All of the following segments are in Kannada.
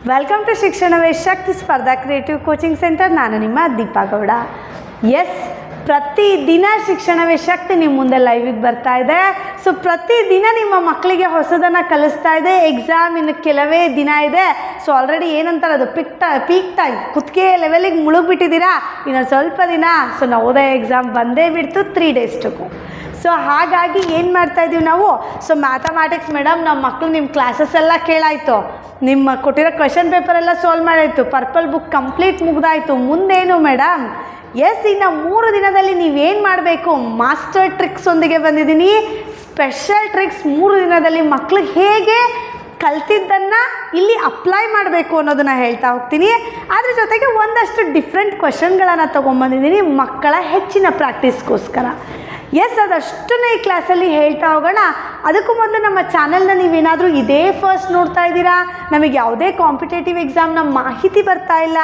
ವೆಲ್ಕಮ್ ಟು ಶಿಕ್ಷಣವೇ ಶಕ್ತಿ ಸ್ಪರ್ಧಾ ಕ್ರಿಯೇಟಿವ್ ಕೋಚಿಂಗ್ ಸೆಂಟರ್. ನಾನು ನಿಮ್ಮ ದೀಪಾ ಗೌಡ. ಎಸ್, ಪ್ರತಿದಿನ ಶಿಕ್ಷಣವೇ ಶಕ್ತಿ ನಿಮ್ಮ ಮುಂದೆ ಲೈವಿಗೆ ಬರ್ತಾ ಇದೆ. ಸೊ ಪ್ರತಿದಿನ ನಿಮ್ಮ ಮಕ್ಕಳಿಗೆ ಹೊಸದನ್ನು ಕಲಿಸ್ತಾ ಇದೆ. ಎಕ್ಸಾಮ್ ಇನ್ನು ಕೆಲವೇ ದಿನ ಇದೆ. ಸೊ ಆಲ್ರೆಡಿ ಏನಂತಾರೆ ಅದು ಪೀಕ್ ಟೈಮ್, ಕುತ್ತಿಗೆ ಲೆವೆಲಿಗೆ ಮುಳುಗ್ಬಿಟ್ಟಿದ್ದೀರಾ. ಇನ್ನೊಂದು ಸ್ವಲ್ಪ ದಿನ ಸೊ ನವೋದಯ ಎಕ್ಸಾಮ್ ಬಂದೇ ಬಿಡ್ತು 3 days ಟು. ಸೊ ಹಾಗಾಗಿ ಏನು ಮಾಡ್ತಾಯಿದ್ದೀವಿ ನಾವು, ಸೊ ಮ್ಯಾಥಮ್ಯಾಟಿಕ್ಸ್ ಮೇಡಮ್ ನಮ್ಮ ಮಕ್ಕಳು ನಿಮ್ಮ ಕ್ಲಾಸಸ್ ಎಲ್ಲ ಕೇಳಾಯಿತು, ನಿಮ್ಮ ಕೊಟ್ಟಿರೋ ಕ್ವೆಶನ್ ಪೇಪರೆಲ್ಲ ಸಾಲ್ವ್ ಮಾಡಾಯಿತು, ಪರ್ಪಲ್ ಬುಕ್ ಕಂಪ್ಲೀಟ್ ಮುಗ್ದಾಯಿತು, ಮುಂದೇನು ಮೇಡಮ್? ಎಸ್, ಇನ್ನು 3 ದಿನದಲ್ಲಿ ನೀವೇನು ಮಾಡಬೇಕು, ಮಾಸ್ಟರ್ ಟ್ರಿಕ್ಸ್ ಒಂದಿಗೆ ಬಂದಿದ್ದೀನಿ. ಸ್ಪೆಷಲ್ ಟ್ರಿಕ್ಸ್ 3 ದಿನದಲ್ಲಿ ಮಕ್ಕಳು ಹೇಗೆ ಕಲ್ತಿದ್ದನ್ನು ಇಲ್ಲಿ ಅಪ್ಲೈ ಮಾಡಬೇಕು ಅನ್ನೋದನ್ನು ಹೇಳ್ತಾ ಹೋಗ್ತೀನಿ. ಅದ್ರ ಜೊತೆಗೆ ಒಂದಷ್ಟು ಡಿಫ್ರೆಂಟ್ ಕ್ವೆಶನ್ಗಳನ್ನು ತೊಗೊಂಬಂದಿದ್ದೀನಿ ಮಕ್ಕಳ ಹೆಚ್ಚಿನ ಪ್ರಾಕ್ಟೀಸ್ಗೋಸ್ಕರ. ಎಸ್, ಅದಷ್ಟನ್ನು ಈ ಕ್ಲಾಸಲ್ಲಿ ಹೇಳ್ತಾ ಹೋಗೋಣ. ಅದಕ್ಕೂ ಮೊದಲು ನಮ್ಮ ಚಾನಲ್ನ ನೀವೇನಾದರೂ ಇದೇ ಫಸ್ಟ್ ನೋಡ್ತಾ ಇದ್ದೀರಾ, ನಮಗೆ ಯಾವುದೇ ಕಾಂಪಿಟೇಟಿವ್ ಎಕ್ಸಾಮ್ನ ಮಾಹಿತಿ ಬರ್ತಾ ಇಲ್ಲ,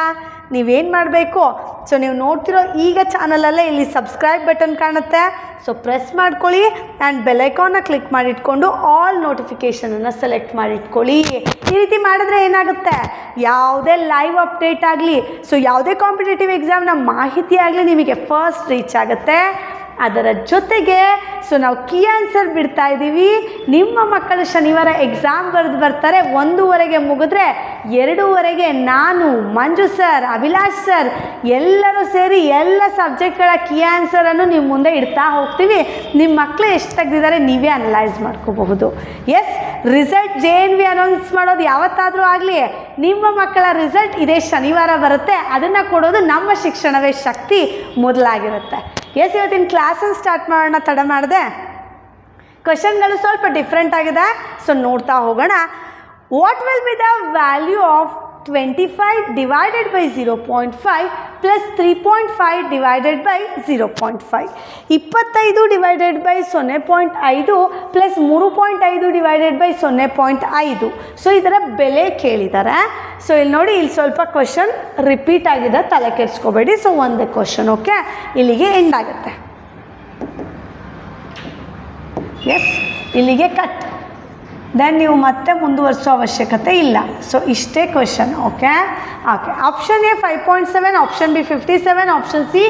ನೀವೇನು ಮಾಡಬೇಕು, ಸೊ ನೀವು ನೋಡ್ತಿರೋ ಈಗ ಚಾನಲಲ್ಲೇ ಇಲ್ಲಿ ಸಬ್ಸ್ಕ್ರೈಬ್ ಬಟನ್ ಕಾಣುತ್ತೆ, ಸೊ ಪ್ರೆಸ್ ಮಾಡ್ಕೊಳ್ಳಿ ಆ್ಯಂಡ್ ಬೆಲೈಕಾನ್ನ ಕ್ಲಿಕ್ ಮಾಡಿಟ್ಕೊಂಡು ಆಲ್ ನೋಟಿಫಿಕೇಷನನ್ನು ಸೆಲೆಕ್ಟ್ ಮಾಡಿಟ್ಕೊಳ್ಳಿ. ಈ ರೀತಿ ಮಾಡಿದ್ರೆ ಏನಾಗುತ್ತೆ, ಯಾವುದೇ ಲೈವ್ ಅಪ್ಡೇಟ್ ಆಗಲಿ, ಸೊ ಯಾವುದೇ ಕಾಂಪಿಟೇಟಿವ್ ಎಕ್ಸಾಮ್ನ ಮಾಹಿತಿ ಆಗಲಿ ನಿಮಗೆ ಫಸ್ಟ್ ರೀಚ್ ಆಗುತ್ತೆ. ಅದರ ಜೊತೆಗೆ ಸೊ ನಾವು ಕೀ ಆನ್ಸರ್ ಬಿಡ್ತಾ ಇದ್ದೀವಿ. ನಿಮ್ಮ ಮಕ್ಕಳು ಶನಿವಾರ ಎಕ್ಸಾಮ್ ಬರೆದು ಬರ್ತಾರೆ, 1:15 ಮುಗಿದ್ರೆ 2:15 ನಾನು, ಮಂಜು ಸರ್, ಅಭಿಲಾಷ್ ಸರ್ ಎಲ್ಲರೂ ಸೇರಿ ಎಲ್ಲ ಸಬ್ಜೆಕ್ಟ್ಗಳ ಕೀ ಆನ್ಸರನ್ನು ನಿಮ್ಮ ಮುಂದೆ ಇಡ್ತಾ ಹೋಗ್ತೀವಿ. ನಿಮ್ಮ ಮಕ್ಕಳು ಎಷ್ಟು ತೆಗೆದಿದ್ದಾರೆ ನೀವೇ ಅನಲೈಸ್ ಮಾಡ್ಕೋಬಹುದು. ಎಸ್, ರಿಸಲ್ಟ್ JNV ಅನೌನ್ಸ್ ಮಾಡೋದು ಯಾವತ್ತಾದರೂ ಆಗಲಿ, ನಿಮ್ಮ ಮಕ್ಕಳ ರಿಸಲ್ಟ್ ಇದೇ ಶನಿವಾರ ಬರುತ್ತೆ. ಅದನ್ನು ಕೊಡೋದು ನಮ್ಮ ಶಿಕ್ಷಣವೇ ಶಕ್ತಿ ಮೊದಲಾಗಿರುತ್ತೆ. ಎಸ್, ಇವತ್ತಿನ ಕ್ಲಾಸನ್ನು ಸ್ಟಾರ್ಟ್ ಮಾಡೋಣ, ತಡ ಮಾಡಿದೆ. ಕ್ವೆಶನ್ಗಳು ಸ್ವಲ್ಪ ಡಿಫ್ರೆಂಟ್ ಆಗಿದೆ, ಸೊ ನೋಡ್ತಾ ಹೋಗೋಣ. What will be the value of 25 divided by 0.5 plus 3.5 divided by 0.5? 25 divided by 0.5 plus 3.5 divided by 0.5. So ಇದರ ಬೆಲೆ ಕೇಳಿದ್ದಾರೆ. ಸೊ ಇಲ್ಲಿ ನೋಡಿ, ಇಲ್ಲಿ ಸ್ವಲ್ಪ ಕ್ವೆಶನ್ ರಿಪೀಟ್ ಆಗಿದೆ, ತಲೆ ಕೆಡಿಸ್ಕೋಬೇಡಿ. ಸೊ ಒಂದೇ ಕ್ವೆಶನ್, ಓಕೆ, ಇಲ್ಲಿಗೆ ಎಂಡ್ ಆಗುತ್ತೆ. ಎಸ್, ಇಲ್ಲಿಗೆ ಕಟ್. ದೆನ್ ನೀವು ಮತ್ತೆ ಮುಂದುವರಿಸೋ ಅವಶ್ಯಕತೆ ಇಲ್ಲ. ಸೊ ಇಷ್ಟೇ question, okay. Option A 5.7, option B 57, option C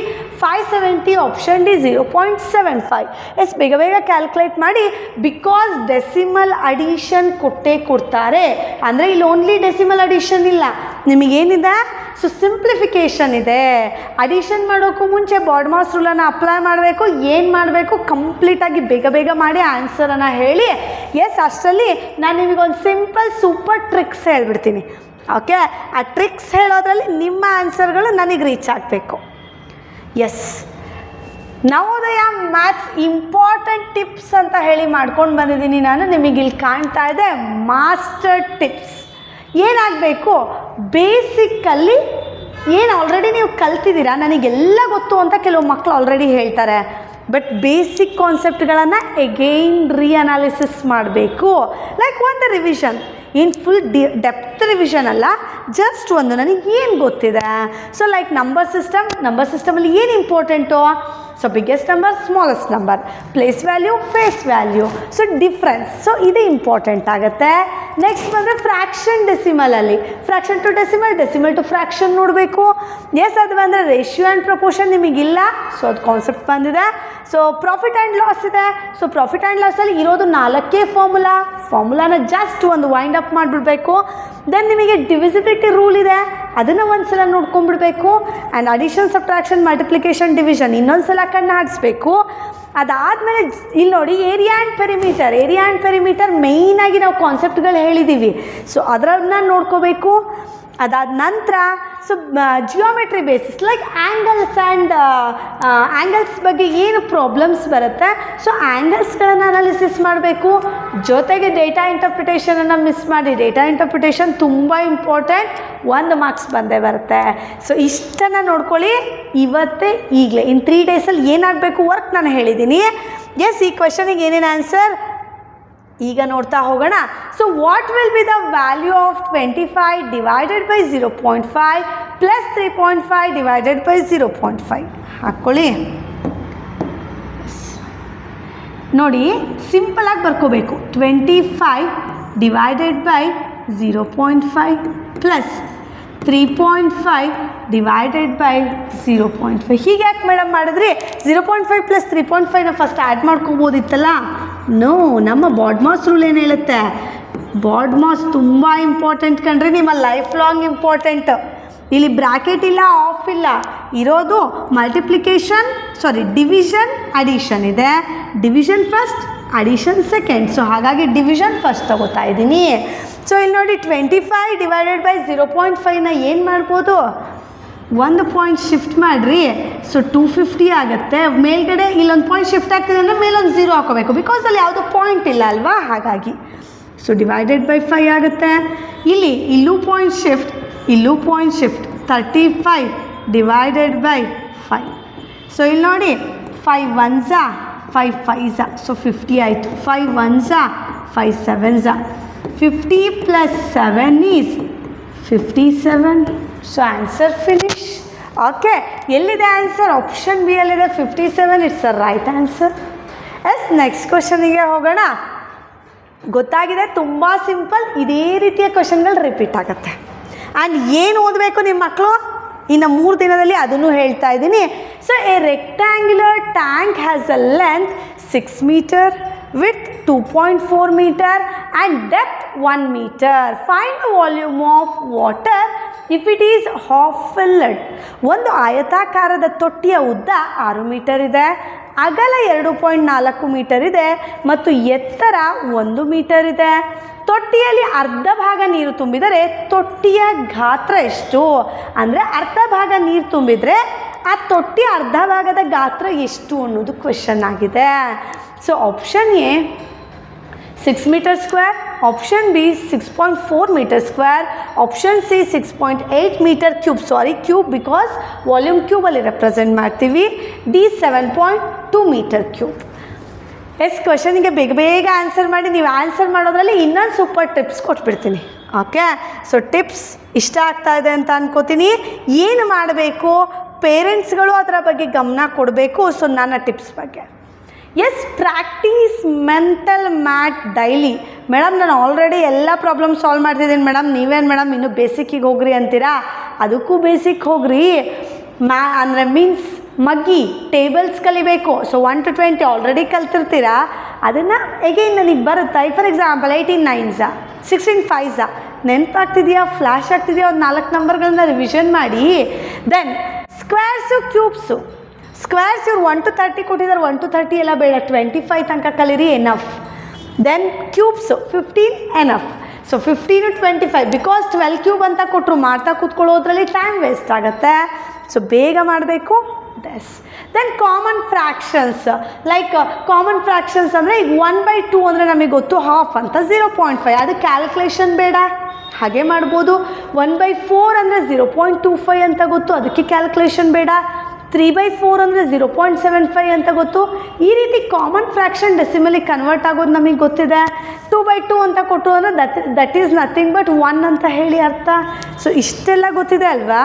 570, option D 0.75. Yes, ಬೇಗ ಬೇಗ ಕ್ಯಾಲ್ಕುಲೇಟ್ ಮಾಡಿ. ಬಿಕಾಸ್ ಡೆಸಿಮಲ್ ಅಡಿಷನ್ ಕೊಡ್ತಾರೆ. ಅಂದರೆ ಇಲ್ಲಿ ಓನ್ಲಿ ಡೆಸಿಮಲ್ ಅಡಿಷನ್ ಇಲ್ಲ, ನಿಮಗೇನಿದೆ, ಸೊ ಸಿಂಪ್ಲಿಫಿಕೇಷನ್ ಇದೆ. ಅಡಿಷನ್ ಮಾಡೋಕ್ಕೂ ಮುಂಚೆ ಬಾಡ್ ಮಾಸ್ ರೂಲನ್ನು ಅಪ್ಲೈ ಮಾಡಬೇಕು. ಏನು ಮಾಡಬೇಕು, ಕಂಪ್ಲೀಟಾಗಿ ಬೇಗ ಬೇಗ ಮಾಡಿ ಆನ್ಸರನ್ನು ಹೇಳಿ. ಎಸ್, ಅಷ್ಟರಲ್ಲಿ ನಾನು ನಿಮಗೊಂದು ಸಿಂಪಲ್ ಸೂಪರ್ ಟ್ರಿಕ್ಸ್ ಹೇಳ್ಬಿಡ್ತೀನಿ, ಓಕೆ. ಆ ಟ್ರಿಕ್ಸ್ ಹೇಳೋದ್ರಲ್ಲಿ ನಿಮ್ಮ ಆನ್ಸರ್ಗಳು ನನಗೆ ರೀಚ್ ಆಗಬೇಕು. Yes, Navodaya maths important tips ಅಂತ ಹೇಳಿ ಮಾಡ್ಕೊಂಡು ಬಂದಿದ್ದೀನಿ ನಾನು. ನಿಮಗೆ ಇಲ್ಲಿ ಕಾಣ್ತಾ ಇದೆ ಮಾಸ್ಟರ್ ಟಿಪ್ಸ್. ಏನಾಗಬೇಕು, ಬೇಸಿಕ್ಕಲ್ಲಿ ಏನು ಆಲ್ರೆಡಿ ನೀವು ಕಲ್ತಿದ್ದೀರಾ, ನನಗೆಲ್ಲ ಗೊತ್ತು ಅಂತ ಕೆಲವು ಮಕ್ಕಳು ಆಲ್ರೆಡಿ ಹೇಳ್ತಾರೆ. ಬಟ್ ಬೇಸಿಕ್ ಕಾನ್ಸೆಪ್ಟ್ಗಳನ್ನು ಎಗೈನ್ ರೀಅನಾಲಿಸಿಸ್ ಮಾಡಬೇಕು. ಲೈಕ್ ಒಂದು ರಿವಿಷನ್, ಏನು ಫುಲ್ ಡೆಪ್ತ್ ರಿವಿಷನ್ ಅಲ್ಲ, ಜಸ್ಟ್ ಒಂದು ನನಗೆ ಏನು ಗೊತ್ತಿದೆ. ಸೊ ಲೈಕ್ ನಂಬರ್ ಸಿಸ್ಟಮಲ್ಲಿ ಏನು important, so biggest number, smallest number, place value, face value, so difference, so ಇದು ಇಂಪಾರ್ಟೆಂಟ್ ಆಗುತ್ತೆ. ನೆಕ್ಸ್ಟ್ ಬಂದರೆ ಫ್ರ್ಯಾಕ್ಷನ್ ಡೆಸಿಮಲಲ್ಲಿ fraction to decimal to fraction ನೋಡಬೇಕು. ಎಸ್, ಅದು ಬಂದರೆ ರೇಷಿಯೋ ಆ್ಯಂಡ್ ಪ್ರಪೋರ್ಷನ್ ನಿಮಗಿಲ್ಲ, ಸೊ ಅದು ಕಾನ್ಸೆಪ್ಟ್ ಬಂದಿದೆ. ಸೊ ಪ್ರಾಫಿಟ್ ಆ್ಯಂಡ್ ಲಾಸ್ ಇದೆ. ಸೊ ಪ್ರಾಫಿಟ್ ಆ್ಯಂಡ್ ಲಾಸಲ್ಲಿ ಇರೋದು 4 ಫಾರ್ಮುಲಾನ ಜಸ್ಟ್ ಒಂದು ವೈಂಡ್ ಅಪ್ ಮಾಡಿಬಿಡ್ಬೇಕು. ದೆನ್ ನಿಮಗೆ ಡಿವಿಸಿಬಿಲಿಟಿ ರೂಲ್ ಇದೆ, ಅದನ್ನು ಒಂದು ಸಲ ನೋಡ್ಕೊಂಡ್ಬಿಡ್ಬೇಕು. And addition, subtraction, multiplication, division ಇನ್ನೊಂದು ಸಲ ಕಣ್ಣು ಹಾಡಿಸ್ಬೇಕು. ಅದಾದಮೇಲೆ ಇಲ್ಲಿ ನೋಡಿ, ಏರಿಯಾ ಆ್ಯಂಡ್ ಪೆರಿಮೀಟರ್ ಮೇಯ್ನಾಗಿ ನಾವು ಕಾನ್ಸೆಪ್ಟ್ಗಳು ಹೇಳಿದ್ದೀವಿ, ಸೊ ಅದನ್ನು ನೋಡ್ಕೋಬೇಕು. ಅದಾದ ನಂತರ so geometry basis, like angles ಬಗ್ಗೆ ಏನು ಪ್ರಾಬ್ಲಮ್ಸ್ ಬರುತ್ತೆ, ಸೊ ಆ್ಯಂಗಲ್ಸ್ಗಳನ್ನು ಅನಾಲಿಸಿಸ್ ಮಾಡಬೇಕು. ಜೊತೆಗೆ ಡೇಟಾ ಇಂಟರ್ಪ್ರಿಟೇಷನನ್ನು ಮಿಸ್ ಮಾಡಿ, ಡೇಟಾ ಇಂಟರ್ಪ್ರಿಟೇಷನ್ ತುಂಬ ಇಂಪಾರ್ಟೆಂಟ್, 1 ಮಾರ್ಕ್ಸ್ ಬಂದೇ ಬರುತ್ತೆ. ಸೊ ಇಷ್ಟನ್ನು ನೋಡ್ಕೊಳ್ಳಿ ಇವತ್ತೇ, ಈಗಲೇ ಇನ್ 3 ಡೇಸಲ್ಲಿ ಏನಾಗಬೇಕು ವರ್ಕ್ ನಾನು ಹೇಳಿದ್ದೀನಿ. ಎಸ್, ಈ ಕ್ವೆಶನಿಗೆ ಏನೇನು ಆನ್ಸರ್ ಈಗ ನೋಡ್ತಾ ಹೋಗೋಣ. So what will be the value of 25 divided by 0.5 plus 3.5 divided by 0.5 ಹಾಕ್ಕೊಳ್ಳಿ. ನೋಡಿ, ಸಿಂಪಲಾಗಿ ಬರ್ಕೋಬೇಕು. 25 divided by 0.5 plus 3.5 divided by 0.5. ಹೀಗೆ ಯಾಕೆ ಮೇಡಮ್ ಮಾಡಿದ್ರಿ? 0.5 ಪ್ಲಸ್ 3.5ನ ಫಸ್ಟ್ ಆ್ಯಡ್ ಮಾಡ್ಕೋಬೋದಿತ್ತಲ್ಲ. ನೋ, ನಮ್ಮ ಬಾಡ್ ಮಾಸ್ ರೂಲ್ ಏನು ಹೇಳುತ್ತೆ? ಬಾಡ್ ಮಾಸ್ ತುಂಬ ಇಂಪಾರ್ಟೆಂಟ್ ಕಣ್ರಿ, ನಿಮ್ಮ ಲೈಫ್ ಲಾಂಗ್ ಇಂಪಾರ್ಟೆಂಟ್. ಇಲ್ಲಿ ಬ್ರ್ಯಾಕೆಟ್ ಇಲ್ಲ, ಆಫ್ ಇಲ್ಲ, ಇರೋದು ಮಲ್ಟಿಪ್ಲಿಕೇಶನ್ ಡಿವಿಷನ್ ಅಡಿಷನ್ ಇದೆ. Division first, addition second. So ಹಾಗಾಗಿ ಡಿವಿಷನ್ ಫಸ್ಟ್ ತಗೋತಾ ಇದ್ದೀನಿ. ಸೊ ಇಲ್ಲಿ ನೋಡಿ 25 ಡಿವೈಡೆಡ್ ಬೈ 0.5ನ ಏನು ಮಾಡ್ಬೋದು? 1 ಪಾಯಿಂಟ್ ಶಿಫ್ಟ್ ಮಾಡಿರಿ. ಸೊ 250 ಆಗುತ್ತೆ. ಮೇಲ್ಗಡೆ ಇಲ್ಲೊಂದು ಪಾಯಿಂಟ್ ಶಿಫ್ಟ್ ಆಗ್ತಿದೆ ಅಂದರೆ ಮೇಲೊಂದು 0 ಹಾಕೋಬೇಕು, ಬಿಕಾಸ್ ಅಲ್ಲಿ ಯಾವುದೋ ಪಾಯಿಂಟ್ ಇಲ್ಲ ಅಲ್ವಾ, ಹಾಗಾಗಿ. ಸೊ ಡಿವೈಡೆಡ್ ಬೈ 5 ಆಗುತ್ತೆ. ಇಲ್ಲೂ ಪಾಯಿಂಟ್ ಶಿಫ್ಟ್, ಇಲ್ಲೂ point shift. 35 divided by 5. So ಇಲ್ಲಿ ನೋಡಿ 5 1s 5 5s, ಸೊ 50 ಆಯಿತು. 5 1s 5 7s, 50 plus 7 is 57. So answer finish. Okay, ಎಲ್ಲಿದೆ ಆನ್ಸರ್? ಆಪ್ಷನ್ ಬಿ ಯಲ್ಲಿದೆ 57. It's a right answer. Yes, next ಕ್ವಶನಿಗೆ ಹೋಗೋಣ. ಗೊತ್ತಾಗಿದೆ, ತುಂಬ ಸಿಂಪಲ್. ಇದೇ ರೀತಿಯ ಕ್ವಶನ್ಗಳು ರಿಪೀಟ್ ಆಗುತ್ತೆ. ಆ್ಯಂಡ್ ಏನು ಓದಬೇಕು ನಿಮ್ಮ ಮಕ್ಕಳು ಇನ್ನು 3 ದಿನದಲ್ಲಿ, ಅದನ್ನು ಹೇಳ್ತಾ ಇದ್ದೀನಿ. So a rectangular tank has a length 6 metre, width 2.4 meter and depth 1 meter. Find the volume of water if it is half filled. ಒಂದು ಆಯತಾಕಾರದ ತೊಟ್ಟಿಯ ಉದ್ದ 6 ಮೀಟರ್ ಇದೆ, ಅಗಲ 2.4 ಮೀಟರ್ ಇದೆ ಮತ್ತು ಎತ್ತರ 1 ಮೀಟರ್ ಇದೆ. ತೊಟ್ಟಿಯಲ್ಲಿ ಅರ್ಧ ಭಾಗ ನೀರು ತುಂಬಿದರೆ ತೊಟ್ಟಿಯ ಗಾತ್ರ ಎಷ್ಟು? ಅಂದರೆ ಅರ್ಧ ಭಾಗ ನೀರು ತುಂಬಿದರೆ ಆ ತೊಟ್ಟಿಯ ಅರ್ಧ ಭಾಗದ ಗಾತ್ರ ಎಷ್ಟು ಅನ್ನೋದು ಕ್ವೆಶನ್ ಆಗಿದೆ. So option A 6 metre square, option B 6.4 metre square, option C 6.8 metre cube. Cube because volume ಕ್ಯೂಬಲ್ಲಿ ರೆಪ್ರೆಸೆಂಟ್ ಮಾಡ್ತೀವಿ. D 7.2 metre cube. ಎಸ್, ಕ್ವಶನಿಗೆ ಬೇಗ ಆನ್ಸರ್ ಮಾಡಿ. ನೀವು ಆನ್ಸರ್ ಮಾಡೋದ್ರಲ್ಲಿ ಇನ್ನೊಂದು ಸೂಪರ್ ಟಿಪ್ಸ್ ಕೊಟ್ಬಿಡ್ತೀನಿ. ಓಕೆ, ಸೊ ಟಿಪ್ಸ್ ಇಷ್ಟ ಆಗ್ತಾ ಇದೆ ಅಂತ ಅನ್ಕೋತೀನಿ. ಏನು ಮಾಡಬೇಕು? ಪೇರೆಂಟ್ಸ್ಗಳು ಅದರ ಬಗ್ಗೆ ಗಮನ ಕೊಡಬೇಕು. ಸೊ ನನ್ನ ಟಿಪ್ಸ್ ಬಗ್ಗೆ, yes, practice mental math daily. Madam ನಾನು ಆಲ್ರೆಡಿ ಎಲ್ಲ ಪ್ರಾಬ್ಲಮ್ ಸಾಲ್ವ್ ಮಾಡ್ತಿದ್ದೀನಿ ಮೇಡಮ್, ನೀವೇನು ಮೇಡಮ್ ಇನ್ನೂ ಬೇಸಿಕ್ಕಿಗೆ ಹೋಗ್ರಿ ಅಂತೀರಾ? ಅದಕ್ಕೂ ಬೇಸಿಕ್ ಹೋಗ್ರಿ. ಅಂದರೆ ಮೀನ್ಸ್ ಮಗ್ಗಿ ಟೇಬಲ್ಸ್ ಕಲಿಬೇಕು. ಸೊ 1 to 20 ಆಲ್ರೆಡಿ ಕಲ್ತಿರ್ತೀರಾ, ಅದನ್ನು ಎಗೈನ್ ನನಗೆ ಬರುತ್ತಾ? ಫಾರ್ ಎಕ್ಸಾಂಪಲ್ 18 9s 16 5s ನೆನಪಾಗ್ತಿದೆಯಾ, ಫ್ಲ್ಯಾಶ್ ಆಗ್ತಿದೆಯಾ? ಒಂದು 4 ನಂಬರ್ಗಳನ್ನ ರಿವಿಷನ್ ಮಾಡಿ. Then squares cubes. ಸ್ಕ್ವೇರ್ಸ್ ಇವ್ರು 1 to 30 ಕೊಟ್ಟಿದ್ದಾರೆ, 1 to 30 ಎಲ್ಲ ಬೇಡ, 25 ತನಕ ಕಲೀರಿ, enough. Then cubes 15 enough. So 15 to 25 because 12 cube ಅಂತ ಕೊಟ್ಟರು, ಮಾಡ್ತಾ ಕೂತ್ಕೊಳ್ಳೋದ್ರಲ್ಲಿ ಟೈಮ್ ವೇಸ್ಟ್ ಆಗುತ್ತೆ. ಸೊ ಬೇಗ ಮಾಡಬೇಕು. Then common fractions, like common fractions ಅಂದರೆ ಈಗ 1/2 ಅಂದರೆ ನಮಗೆ ಗೊತ್ತು, ಹಾಫ್ ಅಂತ 0.5, ಅದು ಕ್ಯಾಲ್ಕುಲೇಷನ್ ಬೇಡ, ಹಾಗೆ ಮಾಡ್ಬೋದು. 1/4 ಅಂದರೆ 0.25 ಅಂತ ಗೊತ್ತು, ಅದಕ್ಕೆ ಕ್ಯಾಲ್ಕುಲೇಷನ್ ಬೇಡ. 3/4 ಅಂದರೆ 0.75 ಅಂತ ಗೊತ್ತು. ಈ ರೀತಿ ಕಾಮನ್ ಫ್ರ್ಯಾಕ್ಷನ್ ಡೆಸಿಮಲಿಗೆ ಕನ್ವರ್ಟ್ ಆಗೋದು ನಮಗೆ ಗೊತ್ತಿದೆ. 2/2 ಅಂತ ಕೊಟ್ಟು ಅಂದರೆ ದಟ್ ಈಸ್ ನಥಿಂಗ್ ಬಟ್ 1 ಅಂತ ಹೇಳಿ ಅರ್ಥ. ಸೊ ಇಷ್ಟೆಲ್ಲ ಗೊತ್ತಿದೆ ಅಲ್ವಾ?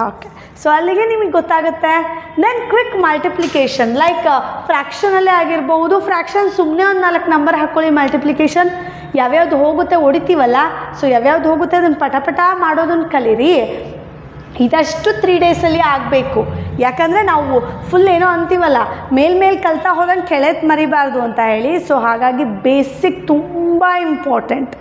ಓಕೆ, ಸೊ ಅಲ್ಲಿಗೆ ನಿಮಗೆ ಗೊತ್ತಾಗುತ್ತೆ. ದೆನ್ ಕ್ವಿಕ್ ಮಲ್ಟಿಪ್ಲಿಕೇಶನ್, ಲೈಕ್ ಫ್ರ್ಯಾಕ್ಷನಲ್ಲೇ ಆಗಿರ್ಬೋದು. ಫ್ರ್ಯಾಕ್ಷನ್ ಸುಮ್ಮನೆ ಒಂದು 4 ನಂಬರ್ ಹಾಕ್ಕೊಳ್ಳಿ. ಮಲ್ಟಿಪ್ಲಿಕೇಶನ್ ಯಾವ್ಯಾವ್ದು ಹೋಗುತ್ತೆ ಹೊಡಿತೀವಲ್ಲ, ಸೊ ಯಾವ್ಯಾವ್ದು ಹೋಗುತ್ತೆ ಅದನ್ನು ಪಟ ಮಾಡೋದನ್ನು ಕಲೀರಿ. ಇದಷ್ಟು 3 ಡೇಸಲ್ಲಿ ಆಗಬೇಕು. ಯಾಕಂದರೆ ನಾವು ಫುಲ್ ಏನೋ ಅಂತೀವಲ್ಲ, ಮೇಲ್ಮೇಲೆ ಕಲ್ತಾ ಹೋದಂಗೆ ಕೆಳಗೆ ಮರಿಬಾರ್ದು ಅಂತ ಹೇಳಿ. ಸೊ ಹಾಗಾಗಿ ಬೇಸಿಕ್ ತುಂಬ ಇಂಪಾರ್ಟೆಂಟ್.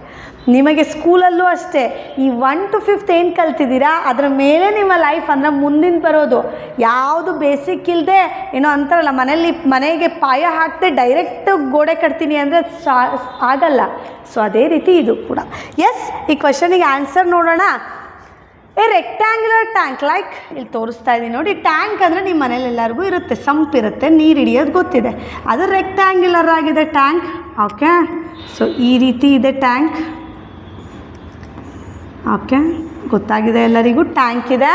ನಿಮಗೆ ಸ್ಕೂಲಲ್ಲೂ ಅಷ್ಟೇ, ಈ 1 to 5th ಏನು ಕಲ್ತಿದ್ದೀರಾ ಅದರ ಮೇಲೆ ನಿಮ್ಮ ಲೈಫ್ ಅಂದರೆ ಮುಂದಿನ ಬರೋದು. ಯಾವುದು ಬೇಸಿಕ್ ಇಲ್ಲದೆ ಏನೋ ಅಂತಾರಲ್ಲ, ಮನೆಗೆ ಪಾಯ ಹಾಕದೆ ಡೈರೆಕ್ಟ್ ಗೋಡೆ ಕಟ್ತೀನಿ ಅಂದರೆ ಆಗಲ್ಲ. ಸೊ ಅದೇ ರೀತಿ ಇದು ಕೂಡ. ಎಸ್, ಈ ಕ್ವಶನಿಗೆ ಆನ್ಸರ್ ನೋಡೋಣ. ಎ ರೆಕ್ಟ್ಯಾಂಗ್ಯುಲರ್ ಟ್ಯಾಂಕ್, ಲೈಕ್ ಇಲ್ಲಿ ತೋರಿಸ್ತಾ ಇದ್ದೀನಿ ನೋಡಿ. ಟ್ಯಾಂಕ್ ಅಂದರೆ ನಿಮ್ಮ ಮನೇಲಿ ಎಲ್ಲರಿಗೂ ಇರುತ್ತೆ, ಸಂಪಿರುತ್ತೆ, ನೀರು ಹಿಡಿಯೋದು ಗೊತ್ತಿದೆ. ಅದು ರೆಕ್ಟ್ಯಾಂಗ್ಯುಲರ್ ಆಗಿದೆ ಟ್ಯಾಂಕ್. ಓಕೆ, ಸೊ ಈ ರೀತಿ ಇದೆ ಟ್ಯಾಂಕ್. ಓಕೆ, ಗೊತ್ತಾಗಿದೆ ಎಲ್ಲರಿಗೂ, ಟ್ಯಾಂಕ್ ಇದೆ.